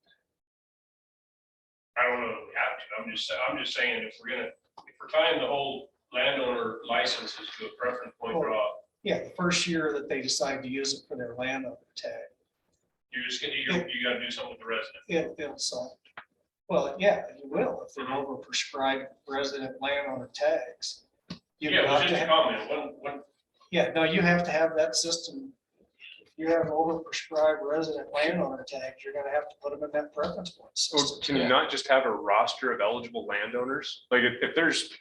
Speaker 3: I don't know if we have to. I'm just saying if we're tying the whole landowner licenses to a preference point draw,
Speaker 4: Yeah, the first year that they decide to use it for their landowner tag,
Speaker 3: you're just gonna, you gotta do something with the resident.
Speaker 4: it'll solve. Well, yeah, you will, if they're overprescribed resident landowner tags. You
Speaker 3: Yeah, it was
Speaker 4: have
Speaker 3: just
Speaker 4: to
Speaker 3: a
Speaker 4: have-
Speaker 3: comment. One,
Speaker 4: Yeah, no, you have to have that system. If you have overprescribed resident landowner tags, you're gonna have to put them in that preference point
Speaker 1: Or
Speaker 4: system.
Speaker 1: can you not just have a roster of eligible landowners? Like if there's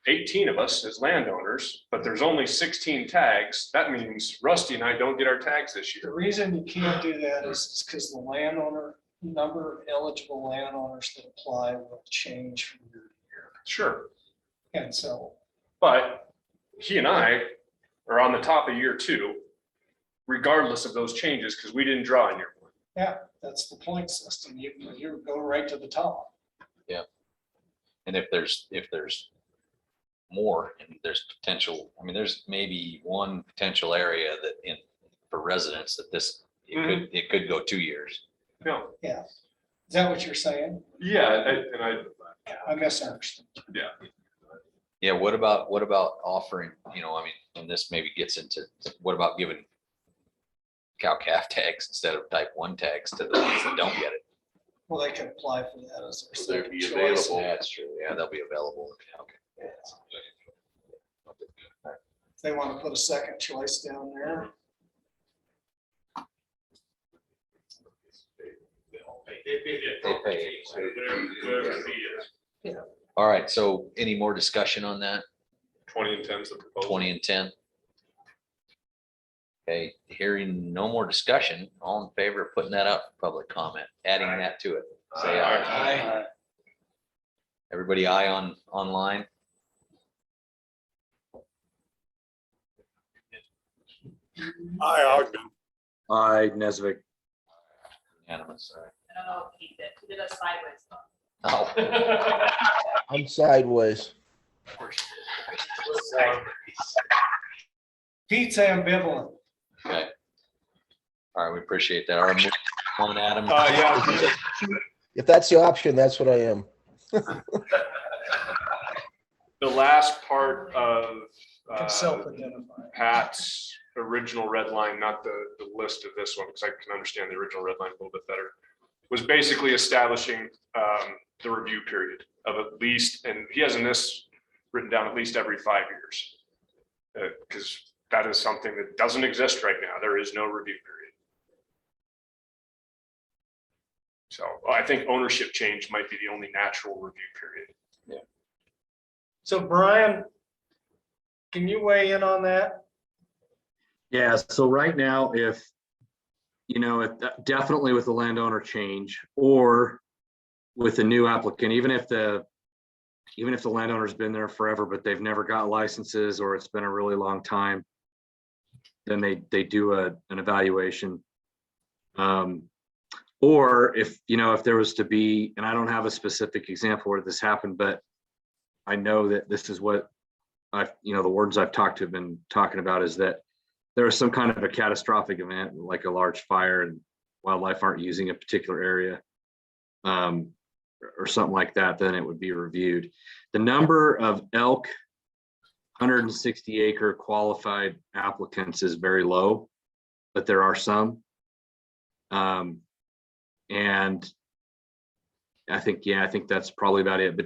Speaker 1: 18 of us as landowners, but there's only 16 tags, that means Rusty and I don't get our tags this
Speaker 4: The
Speaker 1: year.
Speaker 4: reason you can't do that is because the landowner, number of eligible landowners that apply will change from year to year.
Speaker 1: Sure.
Speaker 4: And so,
Speaker 1: But he and I are on the top of year 2, regardless of those changes, because we didn't draw in year 1.
Speaker 4: yeah, that's the point system. You go right to the top.
Speaker 2: And if there's more, and there's potential, I mean, there's maybe one potential area that for residents that it could go 2 years.
Speaker 1: No,
Speaker 4: Yeah. Is that what you're saying?
Speaker 1: yeah,
Speaker 4: I misunderstood.
Speaker 2: Yeah, what about offering, I mean, and this maybe gets into, what about giving cow-calf tags instead of type 1 tags to the ones that don't get it?
Speaker 4: Well, they can apply for that as their
Speaker 9: So they'd
Speaker 4: second
Speaker 9: be
Speaker 4: choice.
Speaker 9: available.
Speaker 2: That's true, yeah, they'll be available. Okay.
Speaker 4: If they want to put a second choice down there.
Speaker 2: They pay.
Speaker 3: Whatever the fee is.
Speaker 2: All right, so any more discussion on that?
Speaker 1: 20 and 10 is the proposal.
Speaker 2: 20 and 10? Okay, hearing no more discussion, all in favor of putting that out for public comment, adding that to it, say aye. Everybody aye online?
Speaker 5: I, Nesvik.
Speaker 2: Unanimous, all right.
Speaker 8: I don't know if he did a sideways thought.
Speaker 2: Oh.
Speaker 10: I'm sideways.
Speaker 4: Pete's ambivalent.
Speaker 2: Okay. All right, we appreciate that. All right, move on, Adam.
Speaker 1: Yeah,
Speaker 10: If that's the option, that's what I am.
Speaker 1: the last part of
Speaker 4: Can self-identify.
Speaker 1: Pat's original red line, not the list of this one, because I can understand the original red line a little bit better, was basically establishing the review period of at least, and he has in this written down at least every 5 years. Because that is something that doesn't exist right now. There is no review period. So I think ownership change might be the only natural review period.
Speaker 4: So Brian, can you weigh in on that?
Speaker 5: Yeah, so right now, if, definitely with the landowner change or with the new applicant, even if the landowner's been there forever, but they've never got licenses or it's been a really long time, then they do an evaluation. Or if there was to be, and I don't have a specific example where this happened, but I know that this is what the wardens I've talked to have been talking about, is that there was some kind of a catastrophic event, like a large fire, and wildlife aren't using a particular area, or something like that, then it would be reviewed. The number of elk 160 acre qualified applicants is very low, but there are some. And I think that's probably about it. But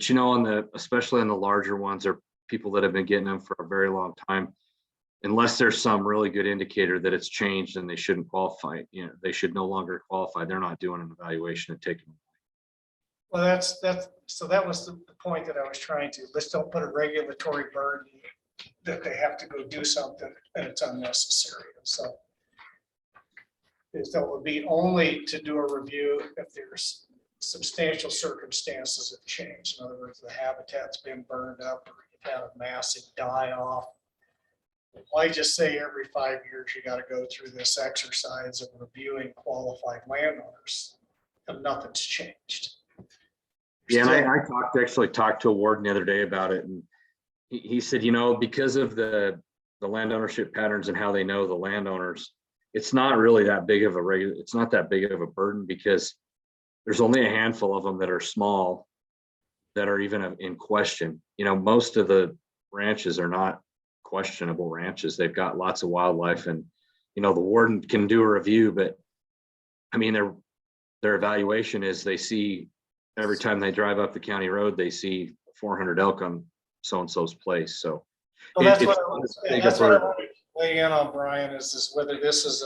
Speaker 5: especially on the larger ones, or people that have been getting them for a very long time, unless there's some really good indicator that it's changed and they shouldn't qualify, they should no longer qualify. They're not doing an evaluation and taking.
Speaker 4: Well, so that was the point that I was trying to, let's don't put a regulatory burden that they have to go do something and it's unnecessary. So that would be only to do a review if there's substantial circumstances have changed. In other words, the habitat's been burned up or you've had a massive die off. Why just say every 5 years you got to go through this exercise of reviewing qualified landowners and nothing's changed?
Speaker 5: Yeah, and I actually talked to a warden the other day about it, and he said, because of the land ownership patterns and how they know the landowners, it's not really that big of it's not that big of a burden, because there's only a handful of them that are small that are even in question. Most of the ranches are not questionable ranches. They've got lots of wildlife, and the warden can do a review, but I mean, their evaluation is they see every time they drive up the county road, they see 400 elk on so-and-so's place. So
Speaker 4: Well, that's
Speaker 5: it's
Speaker 4: what I
Speaker 5: not
Speaker 4: was
Speaker 5: as big
Speaker 4: that's
Speaker 5: a
Speaker 4: what I
Speaker 5: burden.
Speaker 4: want to weigh in on, Brian, is whether this is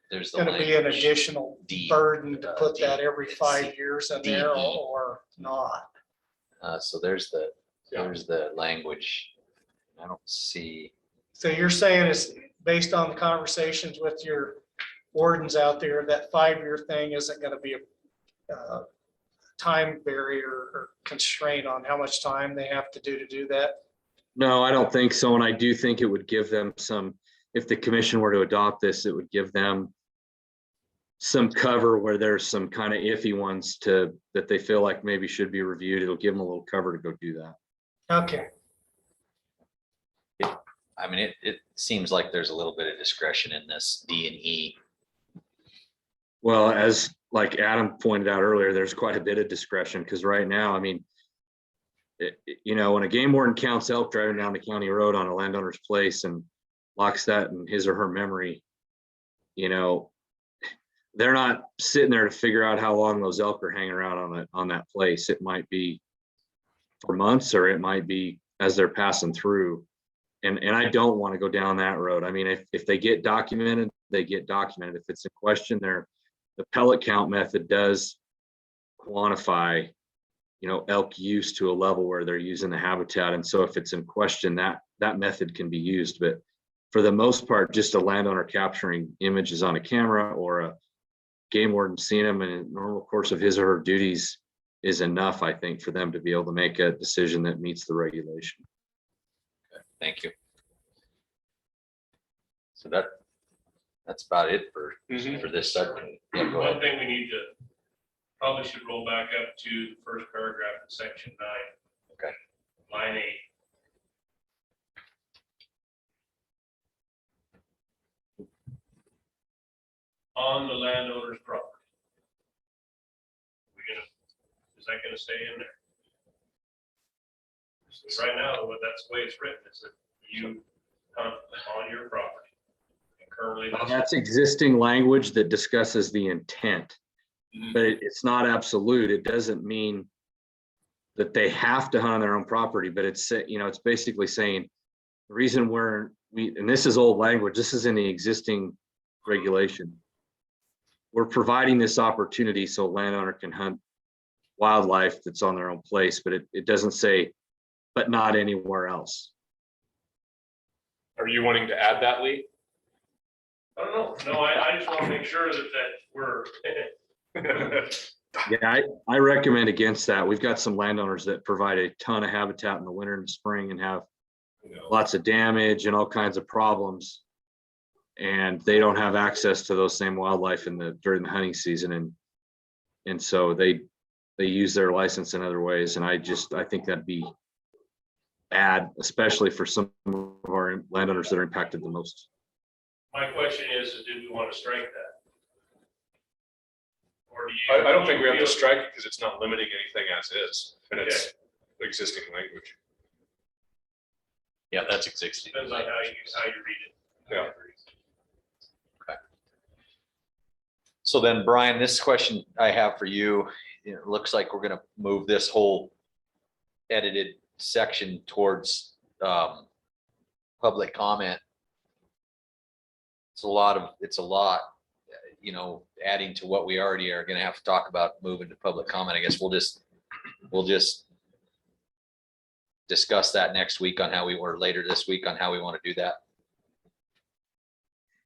Speaker 2: There's the
Speaker 4: going to be an
Speaker 2: language.
Speaker 4: additional
Speaker 2: D,
Speaker 4: burden to put that
Speaker 2: D,
Speaker 4: every 5 years in there
Speaker 2: DE.
Speaker 4: or not.
Speaker 2: So there's the language. I don't see.
Speaker 4: So you're saying it's based on the conversations with your wardens out there, that 5-year thing isn't going to be a time barrier or constraint on how much time they have to do that?
Speaker 5: No, I don't think so. And I do think it would give them some, if the commission were to adopt this, it would give them some cover where there's some kind of iffy ones that they feel like maybe should be reviewed. It'll give them a little cover to go do that.
Speaker 4: Okay.
Speaker 2: I mean, it seems like there's a little bit of discretion in this D and E.
Speaker 5: Well, as like Adam pointed out earlier, there's quite a bit of discretion, because right now, I mean, when a game warden counts elk driving down the county road on a landowner's place and locks that in his or her memory, they're not sitting there to figure out how long those elk are hanging around on that place. It might be for months, or it might be as they're passing through. And I don't want to go down that road. I mean, if they get documented, they get documented. If it's a question, the pellet count method does quantify, elk use to a level where they're using the habitat. And so if it's in question, that method can be used. But for the most part, just a landowner capturing images on a camera or a game warden seeing them in a normal course of his or her duties is enough, I think, for them to be able to make a decision that meets the regulation.
Speaker 2: Thank you. So that's about it for this section. Yeah, go
Speaker 3: One
Speaker 2: ahead.
Speaker 3: thing we need to, probably should roll back up to the first paragraph in section 9.
Speaker 2: Okay.
Speaker 3: Line 8. on the landowner's property. Is that gonna stay in there? So right now, that's the way it's written, is that you hunt on your property. And currently,
Speaker 5: That's existing language that discusses the intent, but it's not absolute. It doesn't mean that they have to hunt on their own property, but it's, it's basically saying the reason and this is old language, this is in the existing regulation. We're providing this opportunity so a landowner can hunt wildlife that's on their own place, but it doesn't say, but not anywhere else.
Speaker 1: Are you wanting to add that, Lee?
Speaker 3: I don't know, no, I just wanna make sure that we're.
Speaker 5: Yeah, I recommend against that. We've got some landowners that provide a ton of habitat in the winter and spring and have lots of damage and all kinds of problems. And they don't have access to those same wildlife during the hunting season. And so they use their license in other ways. And I think that'd be bad, especially for some of our landowners that are impacted the most.
Speaker 3: My question is do we wanna strike that? Or do you?
Speaker 1: I don't think we have to strike it because it's not limiting anything as is, and it's existing language.
Speaker 2: Yeah, that's existing.
Speaker 3: Depends on how you read it.
Speaker 1: Yeah.
Speaker 2: So then, Brian, this question I have for you, it looks like we're gonna move this whole edited section towards public comment. It's a lot, adding to what we already are gonna have to talk about moving to public comment. I guess we'll just discuss that next week on how or later this week on how we want to do that.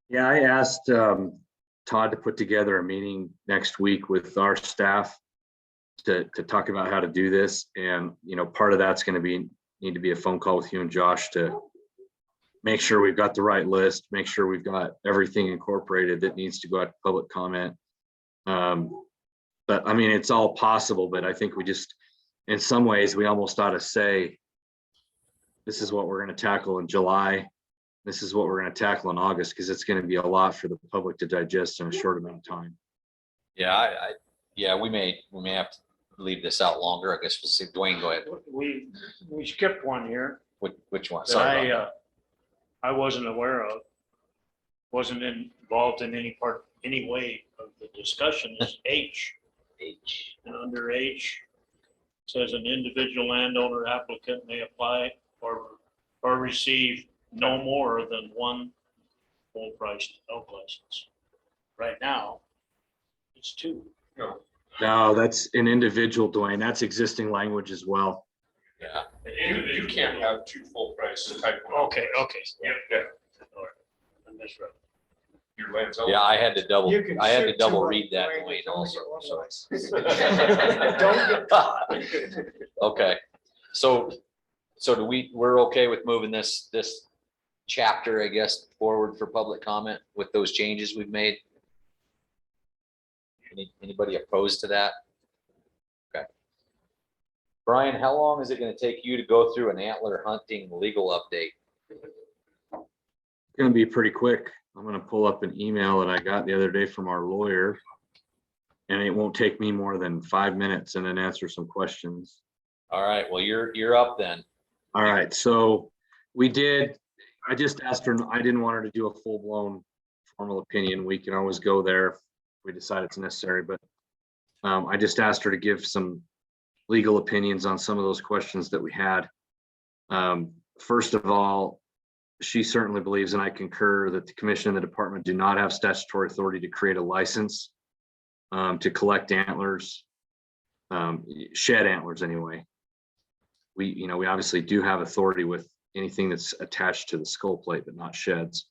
Speaker 5: Yeah, I asked Todd to put together a meeting next week with our staff to talk about how to do this. And, part of that's going to need to be a phone call with you and Josh to make sure we've got the right list, make sure we've got everything incorporated that needs to go out to public comment. But I mean, it's all possible, but I think we just, in some ways, we almost ought to say, this is what we're going to tackle in July. This is what we're going to tackle in August, because it's going to be a lot for the public to digest in a short amount of time.
Speaker 2: Yeah, we may have to leave this out longer. I guess we'll see. Dwayne, go ahead.
Speaker 11: We skipped one here
Speaker 2: Which one?
Speaker 11: that
Speaker 2: Sorry about
Speaker 11: I wasn't aware of. Wasn't involved in any way of the discussion is H. And under H says an individual landowner applicant may apply or receive no more than one full priced elk license. Right now, it's 2.
Speaker 5: No, that's an individual, Dwayne. That's existing language as well.
Speaker 2: Yeah.
Speaker 1: You can't have 2 full price type. 1.
Speaker 11: Okay.
Speaker 1: Yeah.
Speaker 11: All right. I misread.
Speaker 1: Your land's
Speaker 2: Yeah, I had to double
Speaker 4: You can
Speaker 2: read
Speaker 4: shoot
Speaker 2: that,
Speaker 4: two
Speaker 2: Dwayne,
Speaker 4: Don't
Speaker 2: also.
Speaker 4: get one
Speaker 2: So.
Speaker 4: license. Don't get.
Speaker 2: Okay, so we're okay with moving this chapter, I guess, forward for public comment with those changes we've made? Anybody opposed to that? Okay. Brian, how long is it gonna take you to go through an antler hunting legal update?
Speaker 5: Going to be pretty quick. I'm going to pull up an email that I got the other day from our lawyer, and it won't take me more than 5 minutes and then answer some questions.
Speaker 2: All right, well, you're up then.
Speaker 5: All right, so I just asked her, I didn't want her to do a full blown formal opinion. We can always go there if we decide it's necessary, but I just asked her to give some legal opinions on some of those questions that we had. First of all, she certainly believes, and I concur, that the commission and the department do not have statutory authority to create a license to collect antlers, shed antlers anyway. We obviously do have authority with anything that's attached to the skull plate, but not sheds.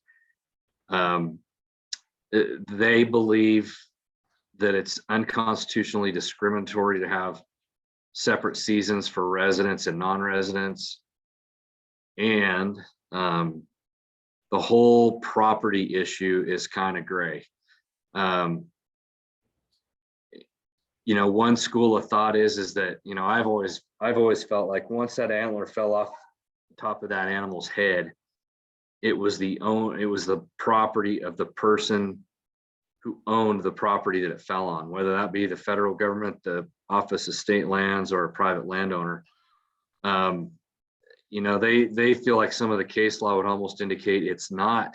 Speaker 5: They believe that it's unconstitutionally discriminatory to have separate seasons for residents and non-residents. And the whole property issue is kind of gray. One school of thought is that, I've always felt like once that antler fell off the top of that animal's head, it was the property of the person who owned the property that it fell on, whether that be the federal government, the Office of State Lands, or a private landowner. You know, they feel like some of the case law would almost indicate it's not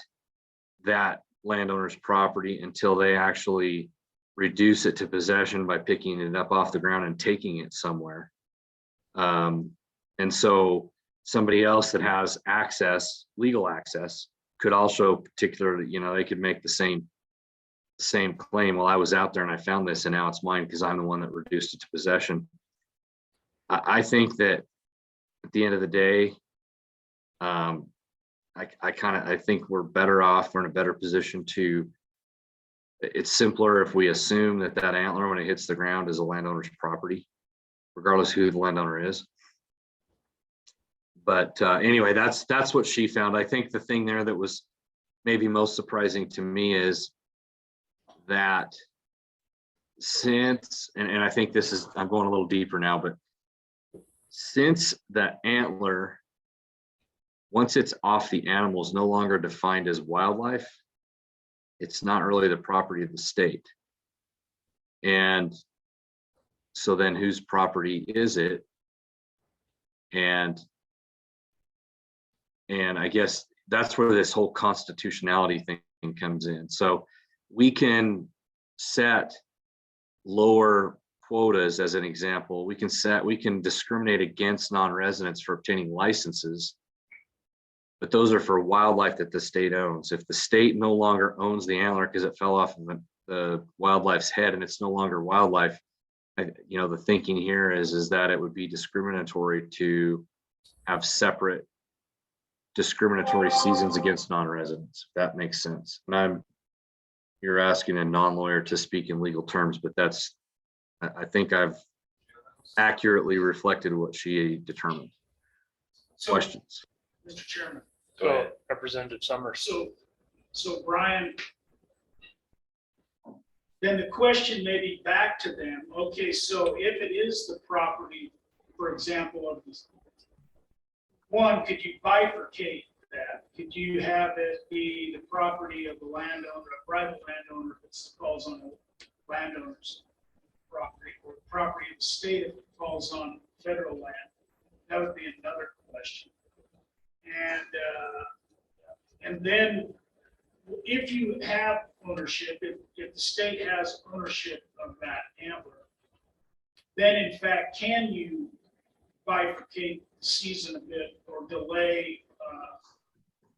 Speaker 5: that landowner's property until they actually reduce it to possession by picking it up off the ground and taking it somewhere. And so somebody else that has access, legal access, could also particularly, you know, they could make the same claim. Well, I was out there and I found this and now it's mine because I'm the one that reduced it to possession. I think that at the end of the day, I think we're better off, we're in a better position to, it's simpler if we assume that that antler, when it hits the ground, is a landowner's property, regardless who the landowner is. But anyway, that's what she found. I think the thing there that was maybe most surprising to me is that since, and I think this is, I'm going a little deeper now, but since the antler, once it's off the animal, is no longer defined as wildlife, it's not really the property of the state. And so then whose property is it? And I guess that's where this whole constitutionality thing comes in. So we can set lower quotas as an example. We can discriminate against non-residents for obtaining licenses, but those are for wildlife that the state owns. If the state no longer owns the antler because it fell off of the wildlife's head and it's no longer wildlife, you know, the thinking here is that it would be discriminatory to have separate discriminatory seasons against non-residents. If that makes sense. And you're asking a non-lawyer to speak in legal terms, but I think I've accurately reflected what she determined.
Speaker 6: So,
Speaker 5: Questions?
Speaker 6: Mr. Chairman,
Speaker 2: Go ahead.
Speaker 11: Representative Summers.
Speaker 6: so Brian, then the question may be back to them. Okay, so if it is the property, for example, of this, one, could you bifurcate that? Could you have it be the property of the landowner, a private landowner that falls on the landowner's property, or the property of the state if it falls on federal land? That would be another question. And then if you have ownership, if the state has ownership of that antler, then in fact, can you bifurcate the season a bit or delay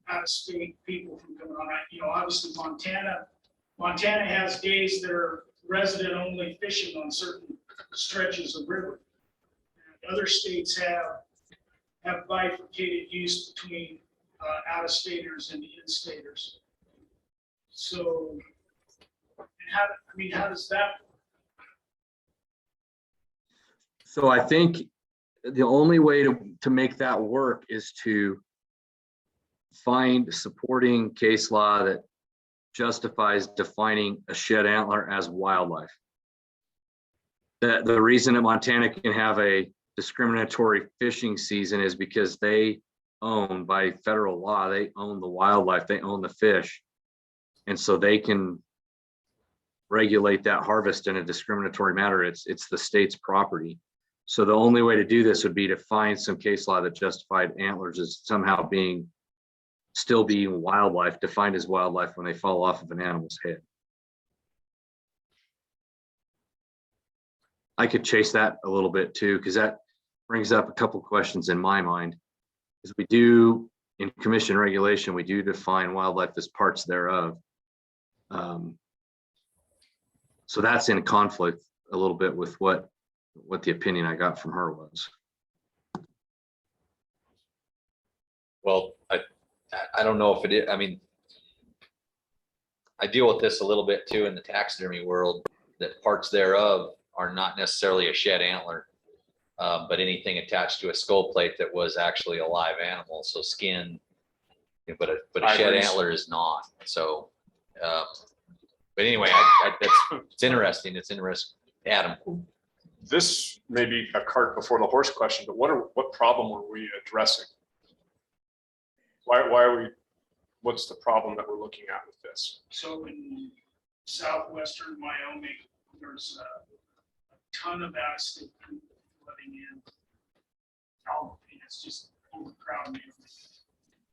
Speaker 6: out-of-state people from coming on? You know, obviously Montana has days that are resident-only fishing on certain stretches of river. And other states have bifurcated use between out-of-staters and in-staters. So, how does that work?
Speaker 5: So I think the only way to make that work is to find supporting case law that justifies defining a shed antler as wildlife. The reason that Montana can have a discriminatory fishing season is because they own, by federal law, they own the wildlife, they own the fish. And so they can regulate that harvest in a discriminatory manner. It's the state's property. So the only way to do this would be to find some case law that justified antlers as somehow still being wildlife, defined as wildlife when they fall off of an animal's head. I could chase that a little bit too, because that brings up a couple questions in my mind. Because we do, in commission regulation, we do define wildlife as parts thereof. So that's in conflict a little bit with what the opinion I got from her was.
Speaker 2: Well, I don't know if it is, I mean, I deal with this a little bit too in the taxidermy world, that parts thereof are not necessarily a shed antler, but anything attached to a skull plate that was actually a live animal, so skin, but a shed antler is not. So, but anyway, it's interesting. It's interesting. Adam.
Speaker 1: This may be a cart before the horse question, but what problem were we addressing? Why are we, what's the problem that we're looking at with this?
Speaker 6: So southwestern Wyoming, there's a ton of out-of-state people living in. Oh, it's just overcrowded.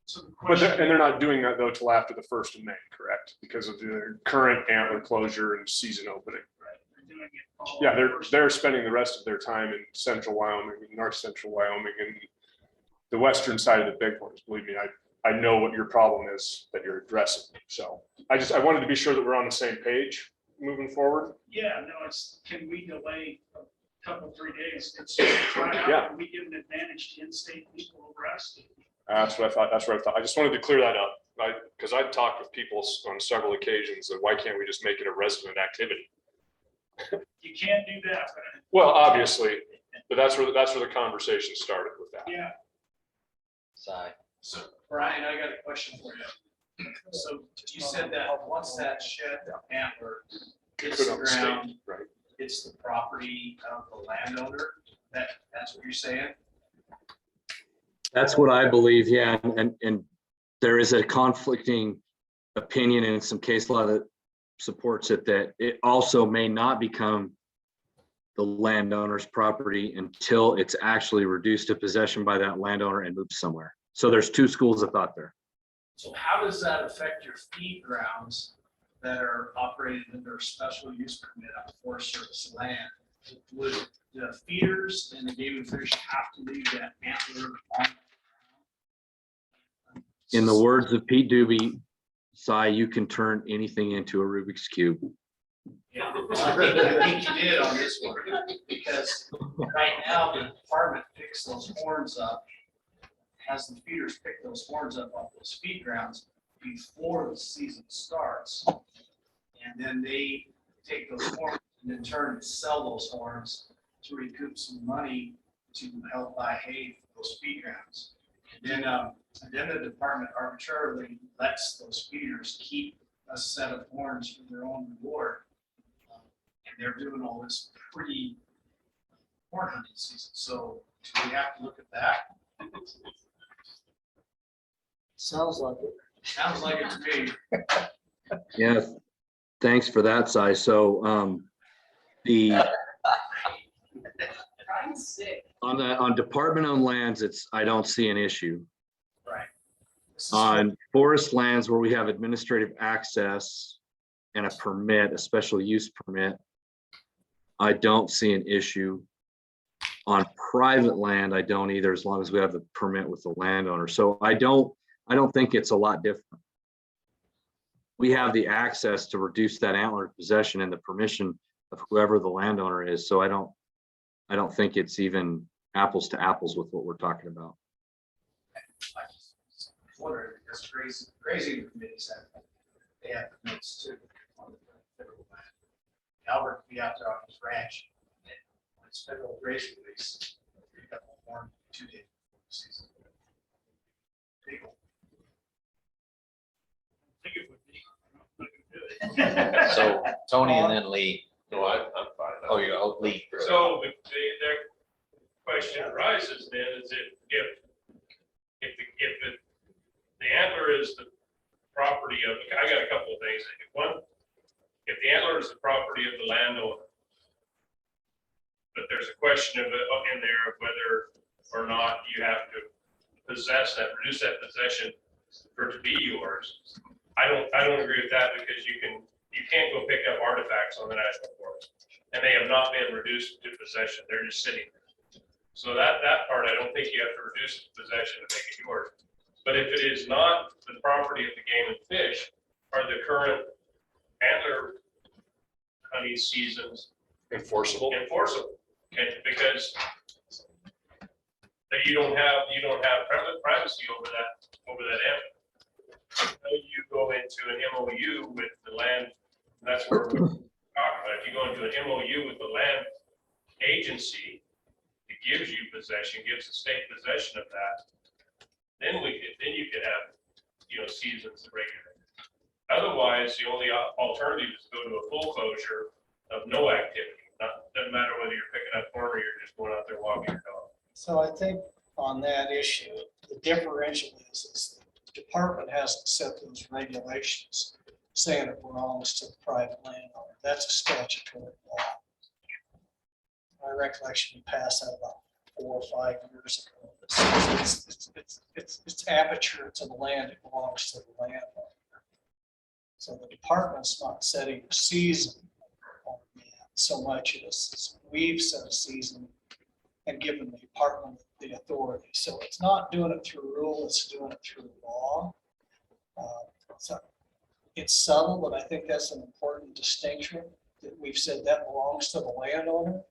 Speaker 6: So the
Speaker 1: But
Speaker 6: question.
Speaker 1: and they're not doing that though till after the 1st of May, correct? Because of the current antler closure and season opening.
Speaker 6: They're doing it all
Speaker 1: Yeah,
Speaker 6: first.
Speaker 1: they're spending the rest of their time in central Wyoming, north central Wyoming, and the western side of the Bighorns. Believe me, I know what your problem is that you're addressing. So I wanted to be sure that we're on the same page moving forward.
Speaker 6: Yeah, no, can we delay a couple, 3 days? It's just try out,
Speaker 1: Yeah.
Speaker 6: and we give an advantage to in-state people over us.
Speaker 1: That's what I thought. That's what I thought. I just wanted to clear that up. Because I've talked with people on several occasions that why can't we just make it a resident activity?
Speaker 6: You can't do that, but
Speaker 1: Well, obviously, but that's where the conversation started with that.
Speaker 6: yeah.
Speaker 2: Side.
Speaker 12: So Brian, I got a question for you. So you said that once that shed antler hits
Speaker 1: Put
Speaker 12: the
Speaker 1: on the state,
Speaker 12: ground,
Speaker 1: right?
Speaker 12: it's the property of the landowner. That's what you're saying?
Speaker 5: That's what I believe, yeah, and there is a conflicting opinion in some case law that supports it, that it also may not become the landowner's property until it's actually reduced to possession by that landowner and moved somewhere. So there's two schools of thought there.
Speaker 12: So how does that affect your feed grounds that are operated under a special use permit on Forest Service land? Would the feeders and the game and fish have to leave that antler on?
Speaker 5: In the words of Pete Doobie, Cy, you can turn anything into a Rubik's Cube.
Speaker 12: Yeah, I think you did on this one, because right now the department picks those horns up, has the feeders pick those horns up off those feed grounds before the season starts. And then they take those horns and in turn sell those horns to recoup some money to help buy hay for those feed grounds. And then the department arbitrarily lets those feeders keep a set of horns for their own reward. And they're doing all this pre-horn hunting season. So do we have to look at that?
Speaker 4: Sounds like it.
Speaker 12: Sounds like it to me.
Speaker 5: Yeah, thanks for that, Cy. So the
Speaker 8: Brian's sick.
Speaker 5: on department-owned lands, I don't see an issue.
Speaker 12: Right. This is
Speaker 5: On forest lands where we have administrative access and a permit, a special use permit, I don't see an issue. On private land, I don't either, as long as we have the permit with the landowner. So I don't think it's a lot different. We have the access to reduce that antler possession and the permission of whoever the landowner is. So I don't think it's even apples to apples with what we're talking about.
Speaker 12: I just wondering, because grazing committees they have permits too on the federal land. Albert will be out there on his ranch, and when it's federal grazing release, they've got one 2 days before the season. People.
Speaker 6: I think it would be. I'm not gonna do it.
Speaker 2: So Tony and then Lee.
Speaker 9: No, I'm fine.
Speaker 2: Oh, you go, Lee.
Speaker 3: So the question arises then is if the antler is the property of, I got a couple of things. One, if the antler is the property of the landowner, but there's a question of it in there of whether or not you have to possess that, reduce that possession for it to be yours. I don't agree with that because you can't go pick up artifacts on the national forest. And they have not been reduced to possession. They're just sitting there. So that part, I don't think you have to reduce the possession to make it yours. But if it is not the property of the game and fish, are the current antler hunting seasons
Speaker 1: Enforceable.
Speaker 3: Because you don't have privacy over that antler. You go into an MOU with the land, that's where we're talking about. If you go into an MOU with the land agency, it gives you possession, gives the state possession of that. Then you could have, seasons regular. Otherwise, the only alternative is to go to a full closure of no activity. Doesn't matter whether you're picking up corn or you're just going out there walking your dog.
Speaker 4: So I think on that issue, the differential is the department has to set those regulations. saying it belongs to the private landowner. That's a statutory law. My recollection, we passed that about 4 or 5 years ago. It's aperture to the land, it belongs to the landowner. So the department's not setting a season on that so much as we've set a season and given the department the authority. So it's not doing it through rule, it's doing it through law. So it's subtle, but I think that's an important distinction, that we've said that belongs to the landowner.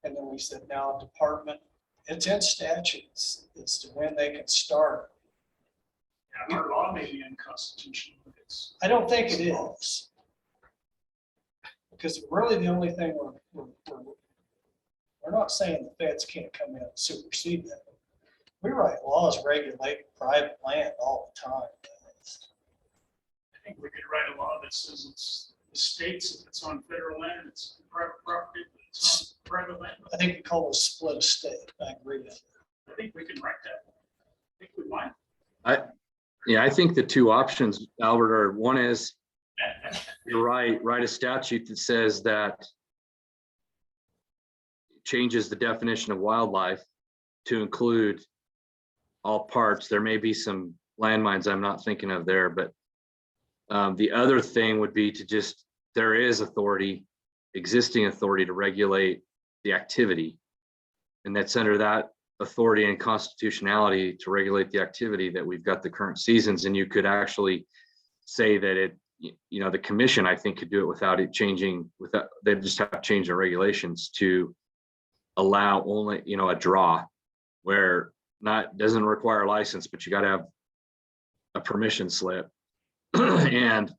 Speaker 4: And then we said now department, it's in statutes as to when they can start.
Speaker 6: Yeah, our law may be unconstitutional, but it's.
Speaker 4: I don't think it is. Because really the only thing we're not saying the feds can't come in and supersede that. We write laws regulating private land all the time.
Speaker 6: I think we could write a law that says it's the states, if it's on federal land, it's private property, if it's on private land.
Speaker 4: I think we call it a split estate. I agree with you.
Speaker 6: I think we can write that. I think we might.
Speaker 5: Yeah, I think the two options, Albert, are one is, you're right, write a statute that says that changes the definition of wildlife to include all parts. There may be some landmines I'm not thinking of there, but the other thing would be to just, there is authority, existing authority to regulate the activity. And that's under that authority and constitutionality to regulate the activity that we've got the current seasons. And you could actually say that it, you know, the commission, I think, could do it without it changing, without, they just have to change the regulations to allow only, you know, a draw where not, doesn't require a license, but you got to have a permission slip. And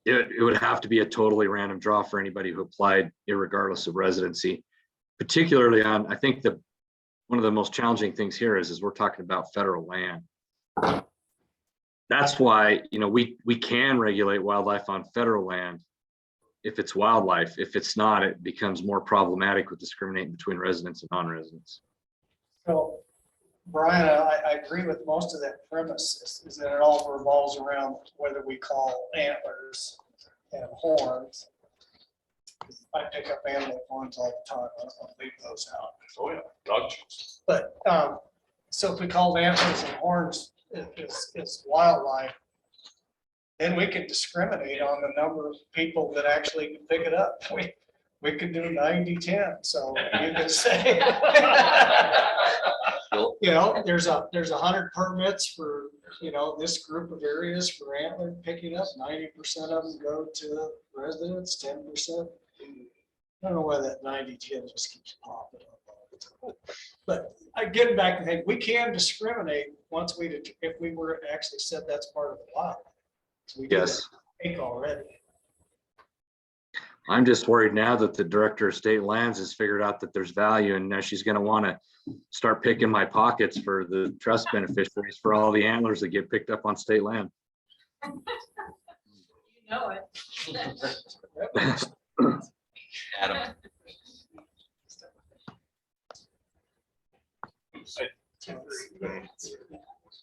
Speaker 5: it would have to be a totally random draw for anybody who applied, irregardless of residency. Particularly on, I think one of the most challenging things here is we're talking about federal land. That's why, you know, we can regulate wildlife on federal land if it's wildlife. If it's not, it becomes more problematic with discriminating between residents and non-residents.
Speaker 4: So, Brian, I agree with most of that premise, is that it all revolves around whether we call antlers and horns. I pick up animal horns all the time. I don't leave those out.
Speaker 1: Oh, yeah, dog chews.
Speaker 4: But, so if we call antlers and horns is wildlife, then we can discriminate on the number of people that actually can pick it up. We could do 90-10, so you could say, you know, there's 100 permits for, you know, this group of areas for antler picking up. 90% of them go to residents, 10%. I don't know why that 90-10 just keeps popping up all the time. But getting back to the thing, we can discriminate once if we were to actually said that's part of the law. So we do
Speaker 5: Yes.
Speaker 4: that already.
Speaker 5: I'm just worried now that the director of state lands has figured out that there's value, and now she's gonna wanna start picking my pockets for the trust beneficiaries for all the antlers that get picked up on state land.
Speaker 8: You know it.
Speaker 2: Adam,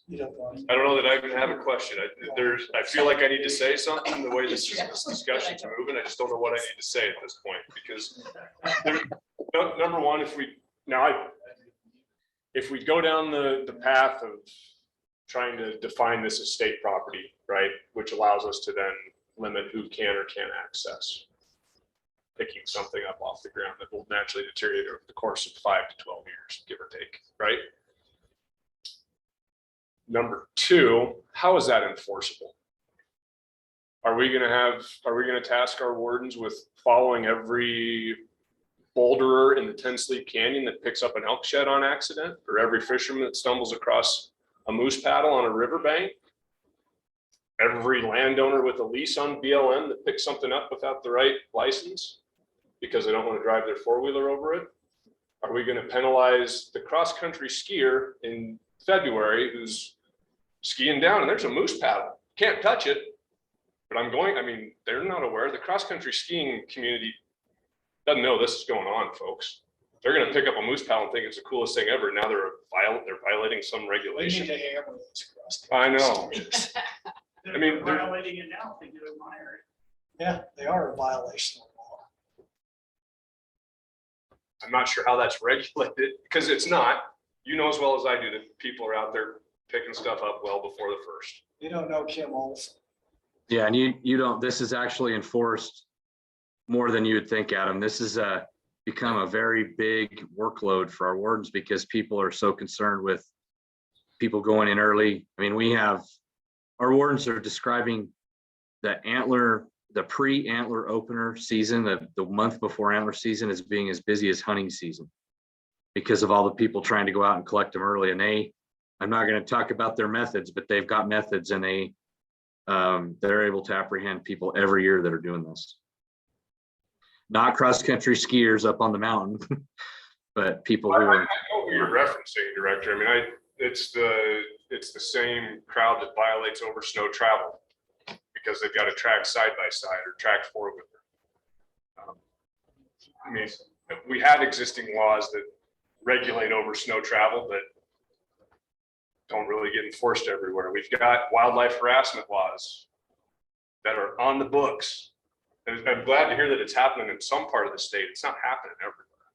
Speaker 4: You don't want
Speaker 1: I don't know that I even have a question. I feel like I need to say something the way this discussion's moving. I just don't know what I need to say at this point, because number one, if we go down the path of trying to define this as state property, right, which allows us to then limit who can or can't access picking something up off the ground that will naturally deteriorate over the course of 5 to 12 years, give or take, right? Number two, how is that enforceable? Are we gonna task our wardens with following every boulderer in the 10-sleep canyon that picks up an elk shed on accident, or every fisherman that stumbles across a moose paddle on a riverbank? Every landowner with a lease on BLM that picks something up without the right license because they don't want to drive their four-wheeler over it? Are we going to penalize the cross-country skier in February who's skiing down and there's a moose paddle? Can't touch it, but I mean, they're not aware. The cross-country skiing community doesn't know this is going on, folks. They're going to pick up a moose paddle and think it's the coolest thing ever. Now they're violating some
Speaker 4: We
Speaker 1: regulation.
Speaker 4: need to hammer this across.
Speaker 1: I know. I mean,
Speaker 6: They're violating it now if they do it
Speaker 4: Yeah, they are a violation of law.
Speaker 1: I'm not sure how that's regulated, because it's not. You know as well as I do that people are out there picking stuff up well before the first.
Speaker 4: You don't know Kim Olson.
Speaker 5: Yeah, and you don't, this is actually enforced more than you would think, Adam. This is become a very big workload for our wardens because people are so concerned with people going in early. I mean, our wardens are describing the pre-antler opener season, the month before antler season, as being as busy as hunting season because of all the people trying to go out and collect them early. And I'm not going to talk about their methods, but they've got methods, and they're able to apprehend people every year that are doing this. Not cross-country skiers up on the mountain, but people who
Speaker 1: I
Speaker 5: are.
Speaker 1: know who you're referencing, Director. I mean, it's the same crowd that violates over snow travel because they've got a track side by side or track four-wheeler. I mean, we have existing laws that regulate over snow travel, but don't really get enforced everywhere. We've got wildlife harassment laws that are on the books. And I'm glad to hear that it's happening in some part of the state. It's not happening everywhere.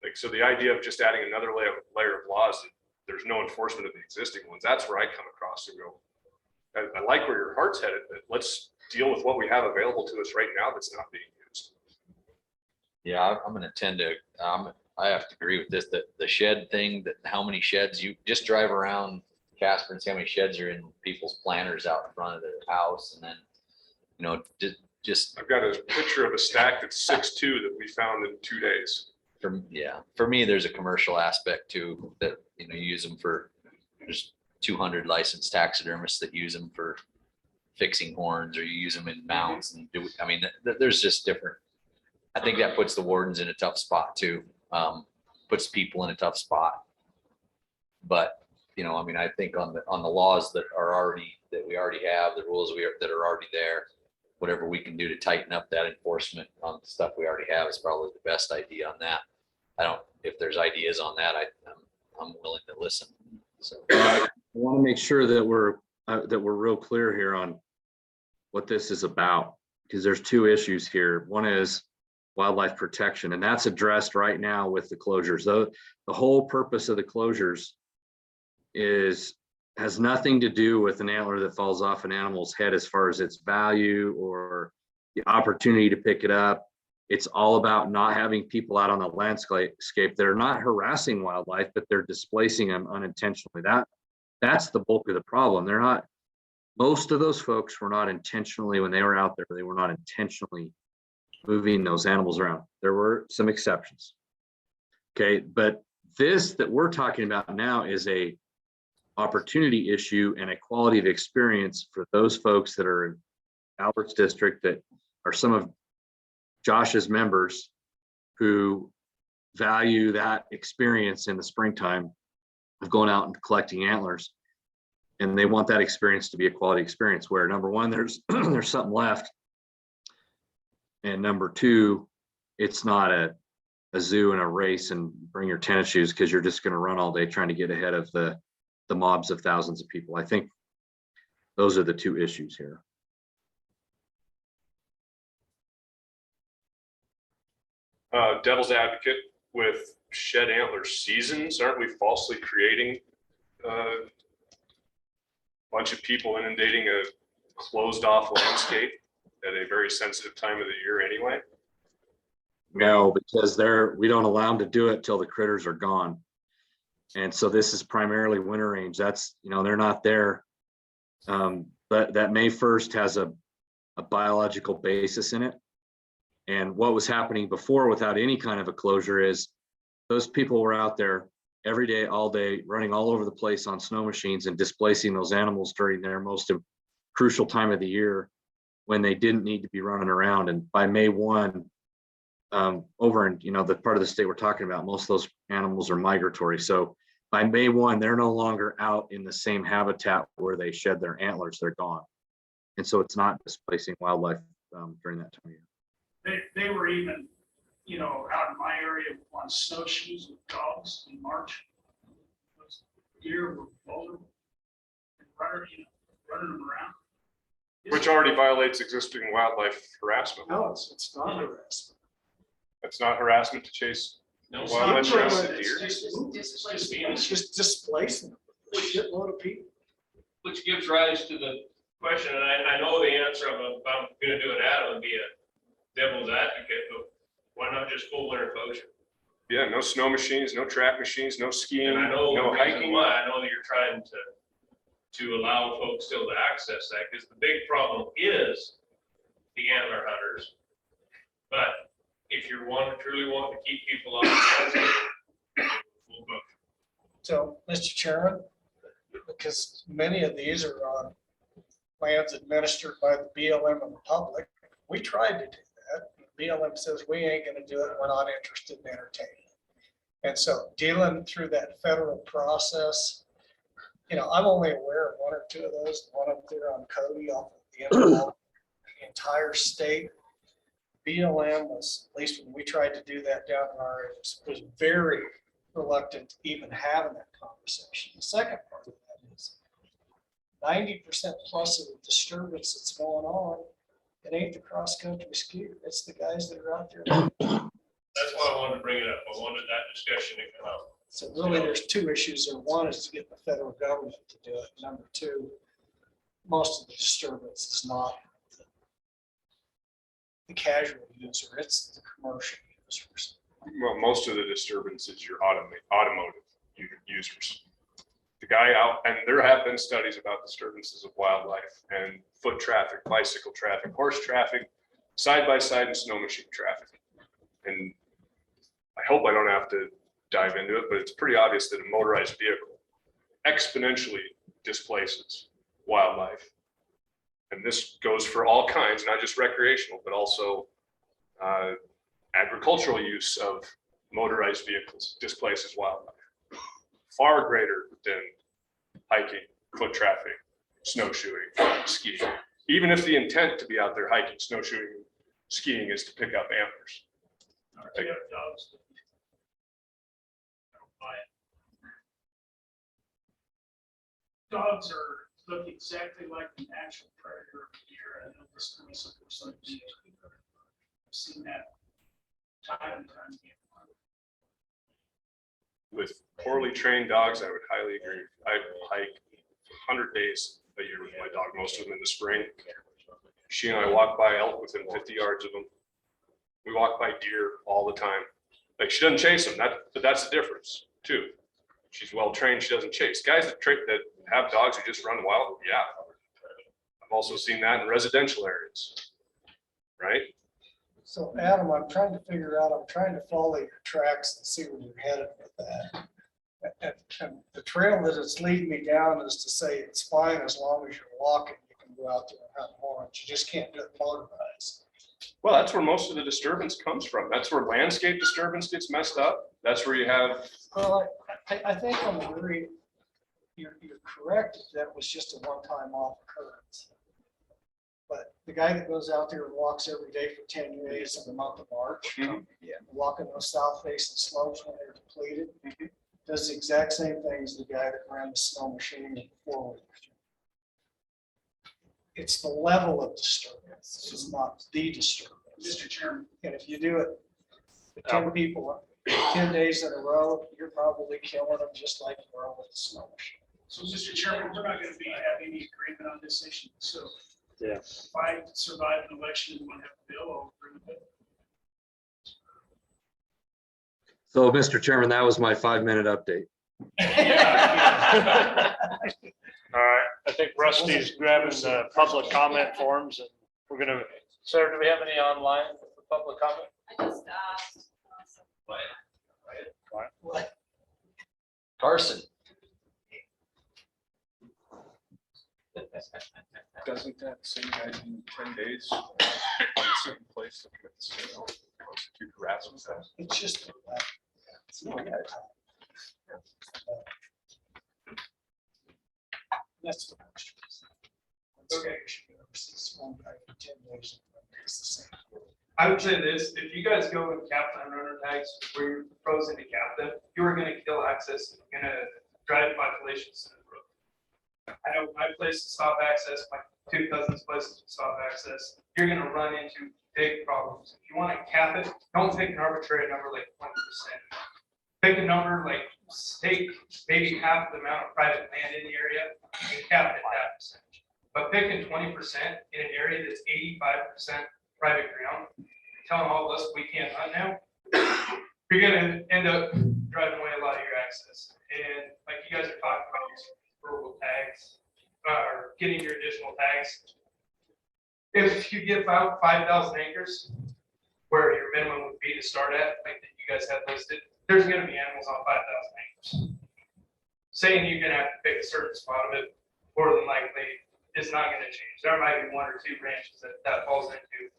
Speaker 1: Like, so the idea of just adding another layer of laws, that there's no enforcement of the existing ones, that's where I come across and go, I like where your heart's headed, but let's deal with what we have available to us right now that's not being used.
Speaker 2: Yeah, I'm gonna tend to, I have to agree with this, that the shed thing, that how many sheds, you just drive around Casper and see how many sheds are in people's planters out in front of their house, and then, you know, just
Speaker 1: I've got a picture of a stack that's 6'2" that we found in 2 days.
Speaker 2: for me, there's a commercial aspect too, that, you know, you use them for, there's 200 licensed taxidermists that use them for fixing horns, or you use them in mounts and I mean, there's just different. I think that puts the wardens in a tough spot too, puts people in a tough spot. But, you know, I mean, I think on the laws that we already have, the rules that are already there, whatever we can do to tighten up that enforcement on the stuff we already have is probably the best idea on that. If there's ideas on that, I'm willing to listen. So
Speaker 5: I want to make sure that we're real clear here on what this is about, because there's two issues here. One is wildlife protection, and that's addressed right now with the closures. Though the whole purpose of the closures has nothing to do with an antler that falls off an animal's head as far as its value or the opportunity to pick it up. It's all about not having people out on the landscape. They're not harassing wildlife, but they're displacing them unintentionally. That's the bulk of the problem. Most of those folks were not intentionally, when they were out there, they were not intentionally moving those animals around. There were some exceptions. Okay, but this that we're talking about now is a opportunity issue and a quality of experience for those folks that are in Albert's district, that are some of Josh's members who value that experience in the springtime of going out and collecting antlers. And they want that experience to be a quality experience where, number one, there's something left. And number two, it's not a zoo and a race and bring your tennis shoes because you're just going to run all day trying to get ahead of the mobs of thousands of people. I think those are the two issues here.
Speaker 1: Devil's advocate with shed antler seasons, aren't we falsely creating a bunch of people inundating a closed off landscape at a very sensitive time of the year anyway?
Speaker 5: No, because we don't allow them to do it till the critters are gone. And so this is primarily winter range. That's, you know, they're not there. But that May 1st has a biological basis in it. And what was happening before without any kind of a closure is those people were out there every day, all day, running all over the place on snow machines and displacing those animals during their most crucial time of the year when they didn't need to be running around. And by May 1, over in, you know, the part of the state we're talking about, most of those animals are migratory. So by May 1, they're no longer out in the same habitat where they shed their antlers, they're gone. And so it's not displacing wildlife during that time of year.
Speaker 6: They were even, you know, out in my area on snowshoes with dogs in March. Those deer were vulnerable and running them around.
Speaker 1: Which already violates existing wildlife harassment.
Speaker 4: No, it's not harassment.
Speaker 1: It's not harassment to chase
Speaker 3: No,
Speaker 4: It's
Speaker 1: wildlife
Speaker 4: not
Speaker 1: around the
Speaker 4: harassment,
Speaker 1: deer.
Speaker 4: it's just movement.
Speaker 8: Displacement.
Speaker 4: It's just displacing a shitload of people.
Speaker 3: which gives rise to the question, and I know the answer of, if I'm gonna do an ad, would be a devil's advocate, but why not just full winter closure?
Speaker 1: Yeah, no snow machines, no track machines, no skiing,
Speaker 3: And I know the
Speaker 1: no
Speaker 3: reason
Speaker 1: hiking.
Speaker 3: why, I know that you're trying to allow folks still to access that, because the big problem is the antler hunters. But if you truly want to keep people off, we'll go.
Speaker 4: So, Mr. Chairman, because many of these are on lands administered by the BLM and the public, we tried to do that. BLM says we ain't gonna do it, we're not interested in entertaining. And so dealing through that federal process, I'm only aware of one or two of those, the one up there on Cody off of the end of the entire state. BLM was, at least when we tried to do that down in our area, was very reluctant to even having that conversation. The second part of that is 90% plus of the disturbance that's going on, it ain't the cross-country skier, it's the guys that are out there.
Speaker 3: That's why I wanted to bring it up. I wanted that discussion to come out.
Speaker 4: So really, there's two issues there. One is to get the federal government to do it. Number two, most of the disturbance is not the casual user, it's the commercial users.
Speaker 1: Well, most of the disturbance is your automotive users. The guy out, and there have been studies about disturbances of wildlife and foot traffic, bicycle traffic, horse traffic, side-by-side and snow machine traffic. And I hope I don't have to dive into it, but it's pretty obvious that a motorized vehicle exponentially displaces wildlife. And this goes for all kinds, not just recreational, but also agricultural use of motorized vehicles displaces wildlife. Far greater than hiking, foot traffic, snowshoeing, skiing. Even if the intent to be out there hiking, snowshoeing, skiing is to pick up antlers.
Speaker 6: I got dogs. I don't buy it. Dogs look exactly like the natural predator of the deer, and this looks like the. I've seen that time and time again.
Speaker 1: With poorly trained dogs, I would highly agree. I hike 100 days a year with my dog, most of them in the spring. She and I walk by elk within 50 yards of them. We walk by deer all the time. Like, she doesn't chase them, but that's the difference too. She's well trained, she doesn't chase. Guys that have dogs who just run wild, yeah. I've also seen that in residential areas, right?
Speaker 4: So Adam, I'm trying to follow your tracks and see where you're headed with that. And the trail that it's leading me down is to say it's fine as long as you're walking, you can go out there and hunt horns. You just can't do it motorized.
Speaker 1: Well, that's where most of the disturbance comes from. That's where landscape disturbance gets messed up. That's where you have,
Speaker 4: Well, I think on the very, you're correct, if that was just a one-time off occurrence. But the guy that goes out there and walks every day for 10 days in the month of March, walking those south facing slopes when they're depleted, does the exact same thing as the guy that ran the snow machine before. It's the level of disturbance, it's not the disturbance.
Speaker 6: Mr. Chairman,
Speaker 4: And if you do it, for 10 people, 10 days in a row, you're probably killing them just like you are with the snow machine.
Speaker 6: so Mr. Chairman, we're not gonna be having any agreement on this issue, so.
Speaker 11: Yeah.
Speaker 6: If I survive an election and want to have a bill, I'll agree with it.
Speaker 5: So, Mr. Chairman, that was my 5-minute update.
Speaker 11: All right, I think Rusty's grabbing the public comment forms and we're gonna, sir, do we have any online for public comment?
Speaker 8: I just asked.
Speaker 2: Carson.
Speaker 1: doesn't that same guy in 10 days on a certain place that commits, constitute harassment?
Speaker 4: It's just. It's not that time. That's the question. Okay. It's one guy for 10 days. It's the same.
Speaker 13: I would say this, if you guys go with cap time runner tags where you're proposing to cap them, you are gonna kill access, you're gonna drive populations to the road. I know my place to stop access, my two cousins' places to stop access, you're gonna run into big problems. If you want to cap it, don't pick an arbitrary number like 20%. Pick a number like, take maybe half the amount of private land in the area and cap it at that percentage. But picking 20% in an area that's 85% private ground, telling all of us we can't hunt now, you're gonna end up driving away a lot of your access. And like you guys are talking about rural tags, or getting your additional tags. If you give out 5,000 acres, where your minimum would be to start at, like that you guys have listed, there's gonna be animals on 5,000 acres. Saying you're gonna have to pick a certain spot of it, more than likely, is not gonna change. There might be one or two ranches that falls into.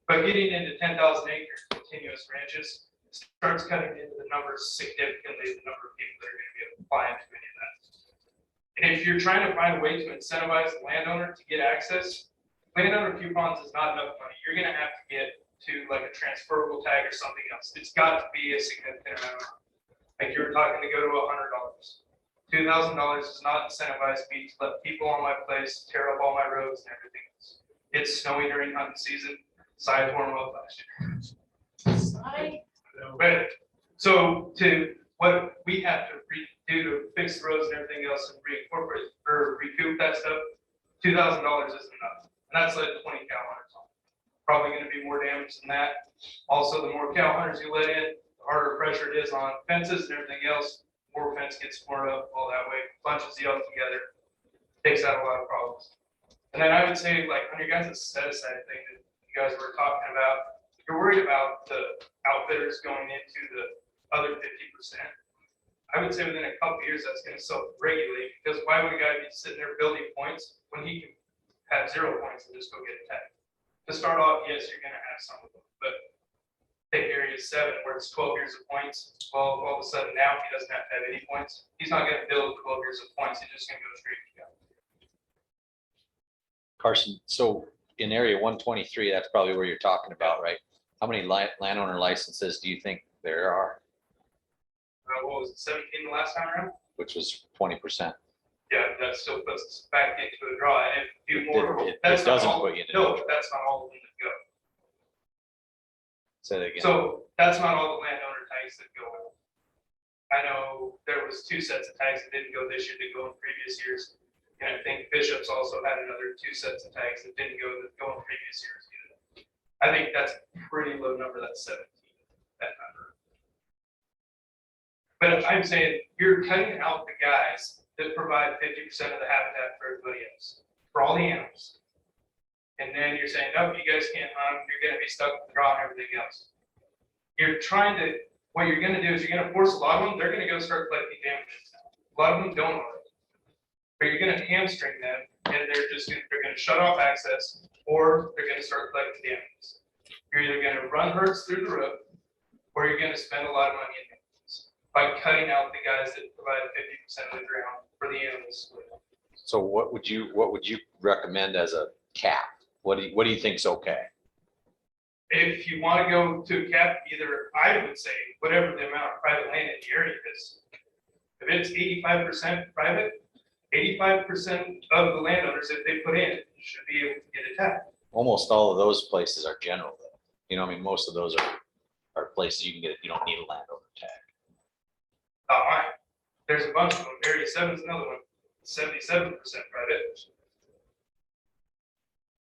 Speaker 13: But getting into 10,000 acres continuous ranches starts cutting into the numbers significantly, the number of people that are gonna be applying to any of that. And if you're trying to find a way to incentivize the landowner to get access, landowner coupons is not enough money. You're gonna have to get to like a transferable tag or something else. It's got to be a significant amount. Like you were talking to go to $100. $2,000 does not incentivize me to let people on my place tear up all my roads and everything else. It's snowy during hunting season. Side warm up last year. But so to what we have to do to fix the roads and everything else and reincorporate or recoup that stuff, $2,000 isn't enough. And that's like 20 cow hunters on. Probably going to be more damage than that. Also, the more cow hunters you let in, the harder pressure it is on fences and everything else. More fence gets torn up all that way, bunches the elk together, takes out a lot of problems. And then I would say, like on your guys' set aside thing that you guys were talking about, you're worried about the outfitters going into the other 50%. I would say within a couple of years that's going to self-regulate, because why would a guy be sitting there building points when he can have 0 points and just go get a tag? To start off, yes, you're going to have some of them, but take area 7 where it's 12 years of points. Well, all of a sudden now he doesn't have to have any points. He's not going to build 12 years of points. He's just going to go straight to go.
Speaker 2: Carson, so in area 123, that's probably where you're talking about, right? How many landowner licenses do you think there are?
Speaker 13: What was it, 17 the last time around?
Speaker 2: Which was 20%.
Speaker 13: Yeah, that still puts us back into a draw. And if you more,
Speaker 2: It
Speaker 13: that's not
Speaker 2: doesn't
Speaker 13: all,
Speaker 2: put you in.
Speaker 13: no, that's not all of them that go.
Speaker 2: Say that again.
Speaker 13: So that's not all the landowner tags that go out. I know there was 2 sets of tags that didn't go this year, that go in previous years. And I think Bishop's also had another 2 sets of tags that didn't go in previous years either. I think that's a pretty low number, that's 17, that number. But I'm saying you're cutting out the guys that provide 50% of the habitat for everybody else, for all the animals. And then you're saying, no, you guys can't hunt, you're gonna be stuck with the draw and everything else. You're trying to, what you're gonna do is you're gonna force a lot of them, they're gonna go start collecting damages. A lot of them don't already. But you're gonna hamstring them and they're gonna shut off access or they're gonna start collecting damages. You're either gonna run herds through the roof or you're gonna spend a lot of money in damages by cutting out the guys that provide 50% of the ground for the animals.
Speaker 2: So what would you recommend as a cap? What do you think's okay?
Speaker 13: If you want to go to a cap, either I would say whatever the amount of private land in the area is. If it's 85% private, 85% of the landowners, if they put in, should be able to get a tag.
Speaker 2: Almost all of those places are general though. You know, I mean, most of those are places you can get, you don't need a landowner tag.
Speaker 13: Not mine. There's a bunch of them. Area 7 is another one. 77% private.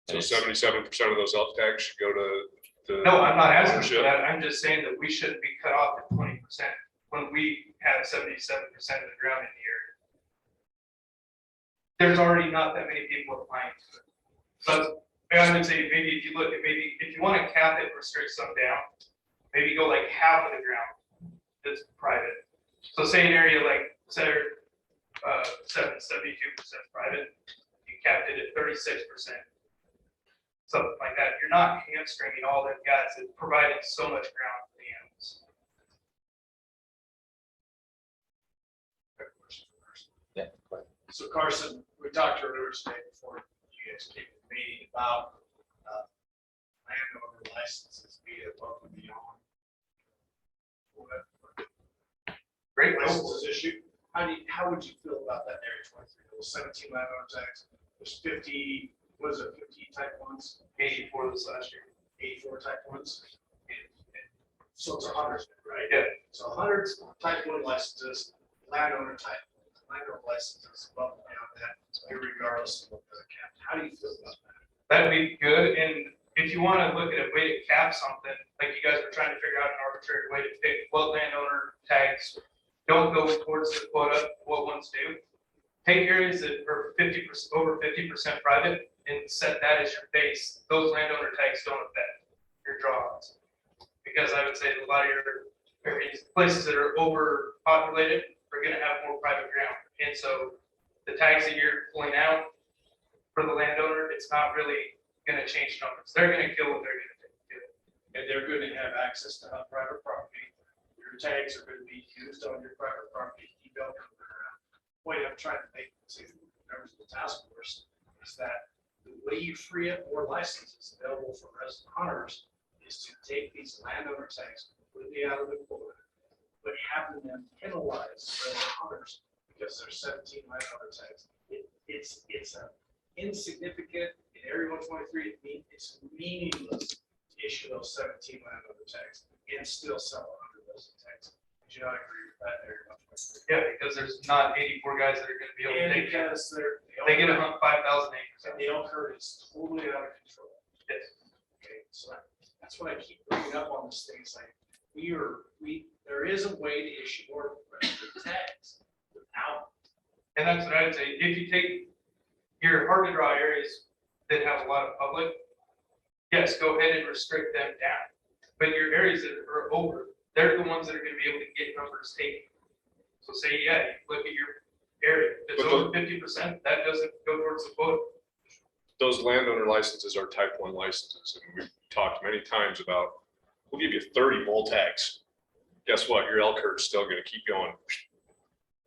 Speaker 1: So 77% of those elk tags should go to the.
Speaker 13: No, I'm not asking
Speaker 1: ownership.
Speaker 13: for that. I'm just saying that we shouldn't be cut off at 20% when we have 77% of the ground in the area. There's already not that many people applying to it. So I would say maybe if you look at maybe if you want to cap it, restrict some down, maybe go like half of the ground that's private. So say an area like say 72% private, you capped it at 36%. Something like that. You're not hamstringing all them guys that providing so much ground for the animals.
Speaker 2: Yeah.
Speaker 14: So Carson, we talked earlier today before you guys came to the meeting about landowner licenses, be it above and beyond.
Speaker 13: Great
Speaker 14: Licenses issued. How would you feel about that in area 23? There was 17 landowner tags. There's 50 was it 15 type ones,
Speaker 3: 84 this last year.
Speaker 14: 84 type ones? So it's 100, right?
Speaker 3: Yeah.
Speaker 14: So 100 type 1 licenses, landowner licenses above and beyond that, irregardless of what the cap. How do you feel about that?
Speaker 3: That'd be good, and if you wanna look at a way to cap something, like you guys were trying to figure out an arbitrary way to pick what landowner tags don't go towards the quota, what ones do. Take areas that are 50%, over 50% private and set that as your base. Those landowner tags don't affect your drawouts. Because I would say a lot of your areas, places that are overpopulated are gonna have more private ground. And so the tags that you're pulling out for the landowner, it's not really gonna change numbers. They're gonna kill what they're gonna do.
Speaker 14: And they're going to have access to private property. Your tags are going to be used on your private property. You don't come around. Point I'm trying to make to members of the task force is that the way you free up more licenses available for resident hunters is to take these landowner tags completely out of the quota, but having them penalize resident hunters because there's 17 landowner tags. It's an insignificant in Area 123. It's meaningless to issue those 17 landowner tags and still sell 100 resident tags. Would you not agree with that, Area 123?
Speaker 3: Yeah, because there's not 84 guys that are gonna be able to
Speaker 14: And
Speaker 3: take that.
Speaker 14: because
Speaker 3: They get to hunt 5,000 acres.
Speaker 14: and the elk herd is totally out of control.
Speaker 3: Yes.
Speaker 14: Okay, so that's what I keep bringing up on this thing. It's like, there is a way to issue more registered tags without.
Speaker 3: And that's what I would say. If you take your hard to draw areas that have a lot of public, yes, go ahead and restrict them down. But your areas that are over, they're the ones that are gonna be able to get numbers taken. So say, yeah, you look at your area, if it's
Speaker 1: But
Speaker 3: over 50%, that doesn't go towards the quota.
Speaker 1: Those landowner licenses are type 1 licenses, and we've talked many times about, we'll give you 30 bull tags. Guess what? Your elk herd's still gonna keep going.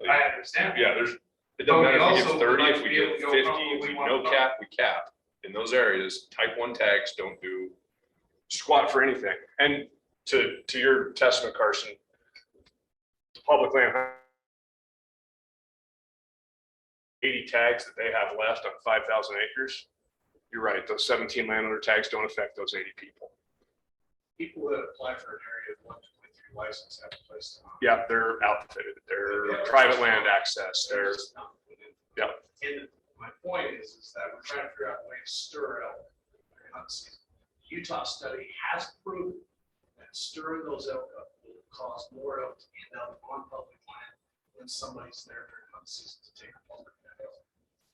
Speaker 3: I understand.
Speaker 1: Yeah, it
Speaker 3: But
Speaker 1: doesn't
Speaker 3: we
Speaker 1: matter if we
Speaker 3: also
Speaker 1: give
Speaker 3: would
Speaker 1: 30,
Speaker 3: like
Speaker 1: if
Speaker 3: to
Speaker 1: we
Speaker 3: be able
Speaker 1: give
Speaker 3: to go
Speaker 1: 50,
Speaker 3: from what
Speaker 1: if
Speaker 3: we
Speaker 1: we
Speaker 3: want
Speaker 1: no
Speaker 3: from.
Speaker 1: cap, we cap. In those areas, type 1 tags don't do squat for anything. And to your testament, Carson, public land, 80 tags that they have left on 5,000 acres, you're right, those 17 landowner tags don't affect those 80 people.
Speaker 14: People that apply for an Area 123 license have a place to hunt.
Speaker 1: Yeah, they're outfitted, they're private land access, they're,
Speaker 14: just not within-
Speaker 1: yeah.
Speaker 14: And my point is that we're trying to figure out a way to stir elk during hunt season. Utah study has proven that stirring those elk up will cause more elk to end up on public land when somebody's there during hunt season to take a public land elk.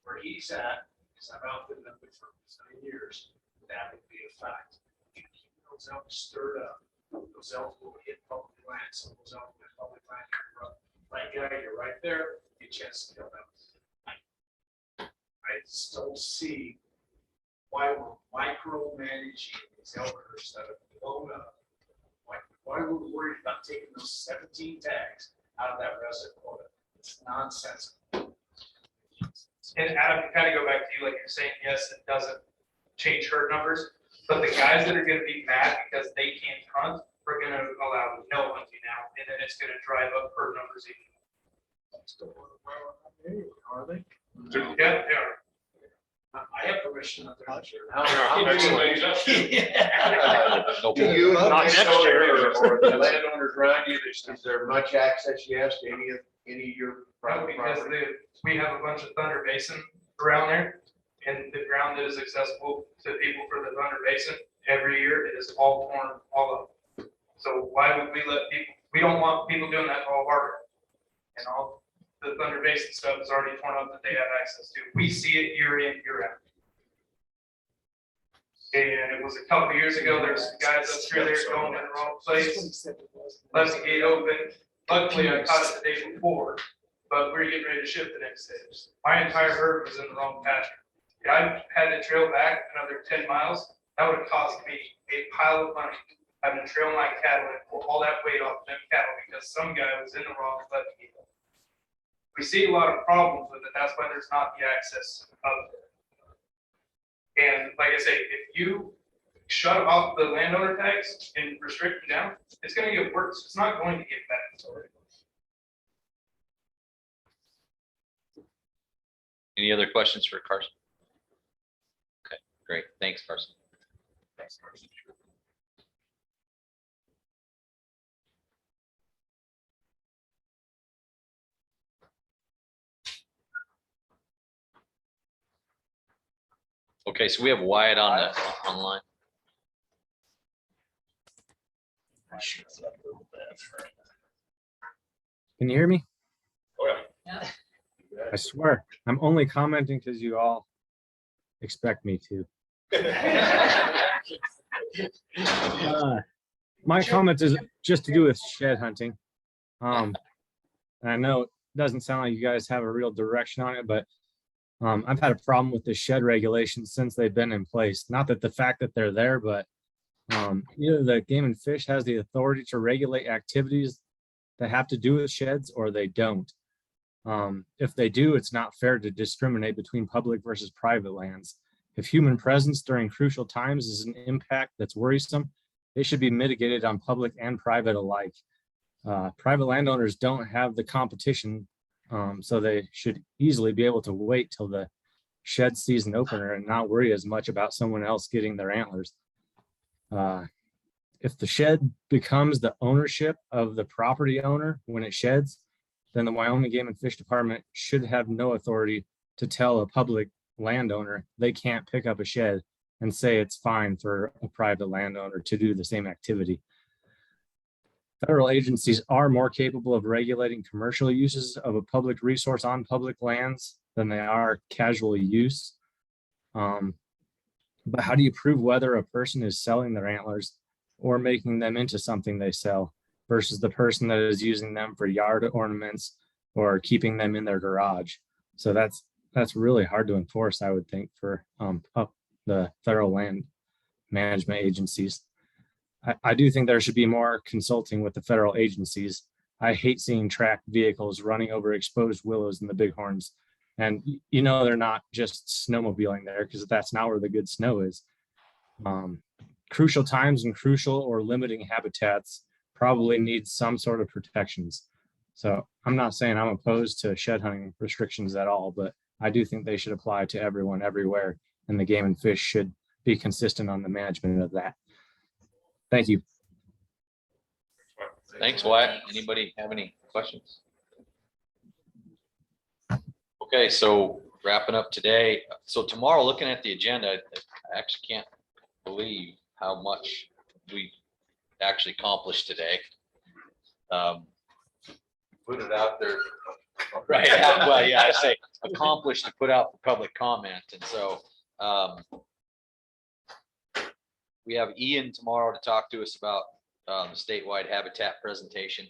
Speaker 14: Where he's at, because I've outfitted them for 7 years, that would be a fact. If you keep those elk stirred up, those elk will hit public land, so those elk hit public land. Right guy, you're right there, get a chance to kill them. I just don't see why we're micromanaging these elk herds that have blown up. Why we're worried about taking those 17 tags out of that resident quota. It's nonsensical.
Speaker 3: And Adam, to kind of go back to you, like you're saying, yes, it doesn't change herd numbers, but the guys that are gonna be mad because they can't hunt, we're gonna allow no hunting now, and then it's gonna drive up herd numbers even.
Speaker 14: Are they?
Speaker 3: Yeah, they are.
Speaker 14: I have permission up there.
Speaker 9: Do you,
Speaker 11: Not next year.
Speaker 9: or the landowners around you, is there much access you ask to any of your
Speaker 3: No,
Speaker 9: private
Speaker 3: because
Speaker 9: property?
Speaker 3: we have a bunch of Thunder Basin around there, and the ground that is accessible to people for the Thunder Basin, every year it is all torn, all up. So why would we let people, we don't want people doing that to all harbor. And all the Thunder Basin stuff is already torn up that they have access to. We see it year in, year out. And it was a couple of years ago, there's guys up through there going in the wrong place, left the gate open. Luckily, I caught it the day before, but we were getting ready to ship the next day. My entire herd was in the wrong pasture. If I had to trail back another 10 miles, that would have cost me a pile of money. Having to trail my cattle and pull all that weight off them cattle because some guy was in the wrong left gate. We see a lot of problems with it. That's why there's not the access of it. And like I say, if you shut off the landowner tax and restrict them down, it's going to get worse. It's not going to get better.
Speaker 2: Any other questions for Carson? Okay. Great, thanks, Carson. Okay, so we have Wyatt on the online.
Speaker 15: Can you hear me?
Speaker 1: Oh,
Speaker 8: Yeah.
Speaker 15: I swear, I'm only commenting because you all expect me to. My comment is just to do with shed hunting. And I know it doesn't sound like you guys have a real direction on it, but I've had a problem with the shed regulations since they've been in place. Not that the fact that they're there, but either the Game and Fish has the authority to regulate activities that have to do with sheds, or they don't. If they do, it's not fair to discriminate between public versus private lands. If human presence during crucial times is an impact that's worrisome, they should be mitigated on public and private alike. Private landowners don't have the competition, so they should easily be able to wait till the shed season opener and not worry as much about someone else getting their antlers. If the shed becomes the ownership of the property owner when it sheds, then the Wyoming Game and Fish Department should have no authority to tell a public landowner they can't pick up a shed and say it's fine for a private landowner to do the same activity. Federal agencies are more capable of regulating commercial uses of a public resource on public lands than they are casual use. But how do you prove whether a person is selling their antlers or making them into something they sell versus the person that is using them for yard ornaments or keeping them in their garage? So that's really hard to enforce, I would think, for the federal land management agencies. I do think there should be more consulting with the federal agencies. I hate seeing tracked vehicles running over exposed willows in the bighorns. And you know, they're not just snowmobiling there because that's not where the good snow is. Crucial times and crucial or limiting habitats probably need some sort of protections. So I'm not saying I'm opposed to shed hunting restrictions at all, but I do think they should apply to everyone everywhere, and the Game and Fish should be consistent on the management of that. Thank you.
Speaker 2: Thanks, Wyatt. Anybody have any questions? Okay, so wrapping up today. So tomorrow, looking at the agenda, I actually can't believe how much we actually accomplished today.
Speaker 9: Put it out there.
Speaker 2: Right, well, yeah, I say accomplished to put out for public comment. And so we have Ian tomorrow to talk to us about the statewide habitat presentation.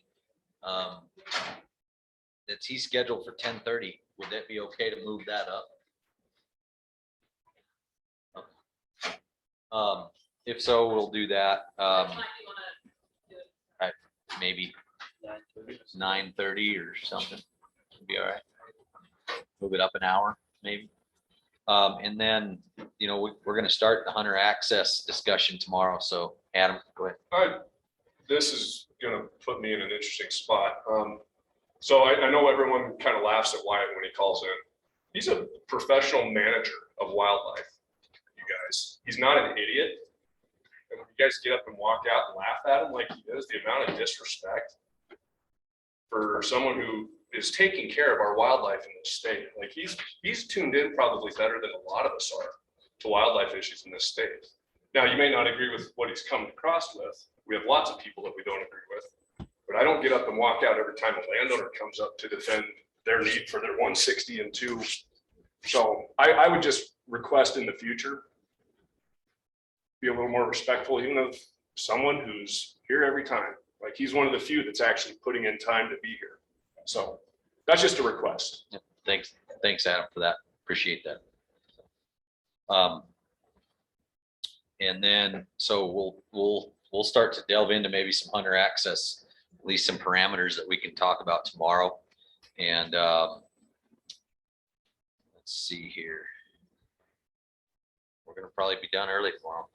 Speaker 2: He's scheduled for 10:30. Would that be okay to move that up? If so, we'll do that. Maybe 9:30 or something. It'll be all right. Move it up an hour, maybe. And then, you know, we're going to start the hunter access discussion tomorrow. So Adam, go ahead.
Speaker 1: All right. This is going to put me in an interesting spot. So I know everyone kind of laughs at Wyatt when he calls in. He's a professional manager of wildlife, you guys. He's not an idiot. And when you guys get up and walk out and laugh at him like he does, the amount of disrespect for someone who is taking care of our wildlife in this state. Like he's tuned in probably better than a lot of us are to wildlife issues in this state. Now, you may not agree with what he's come across with. We have lots of people that we don't agree with. But I don't get up and walk out every time a landowner comes up to defend their need for their 160 and 2. So I would just request in the future, be a little more respectful, even of someone who's here every time. Like he's one of the few that's actually putting in time to be here. So that's just a request.
Speaker 2: Yeah, thanks, Adam, for that. Appreciate that. And then so we'll start to delve into maybe some hunter access, at least some parameters that we can talk about tomorrow. And let's see here. We're gonna probably be done early tomorrow.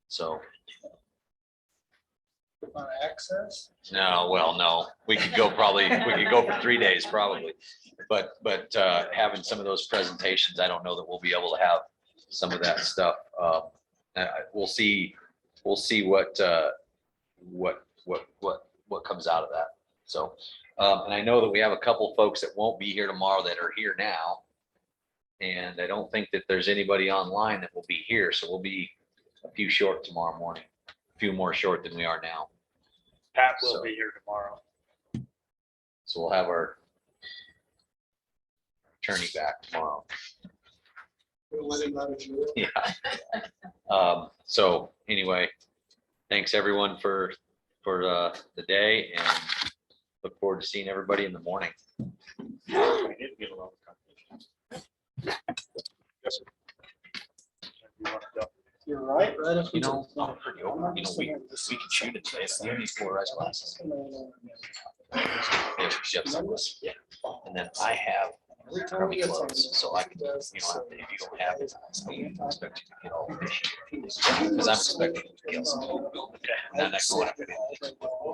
Speaker 2: So
Speaker 4: Access?
Speaker 2: no, well, no, we could go for 3 days probably. But having some of those presentations, I don't know that we'll be able to have some of that stuff. We'll see what comes out of that. So, and I know that we have a couple folks that won't be here tomorrow that are here now. And I don't think that there's anybody online that will be here. So we'll be a few short tomorrow morning, a few more short than we are now.
Speaker 11: Pat will
Speaker 2: So-
Speaker 11: be here tomorrow.
Speaker 2: So we'll have our attorney back tomorrow.
Speaker 4: We'll let him out of jail.
Speaker 2: Yeah. So anyway, thanks everyone for the day and look forward to seeing everybody in the morning.
Speaker 11: We did get a lot of competition.
Speaker 1: Yes, sir.
Speaker 11: You wanna go?
Speaker 4: You're right.
Speaker 2: You know, I'm pretty open. You know, we can shoot it today. So you need polarized glasses. Yeah, she has sunglasses. Yeah. And then I have crummy clothes, so I can, you know, if you don't have it, I expect you to get all the issues. Because I'm expecting to get some. And then I go up and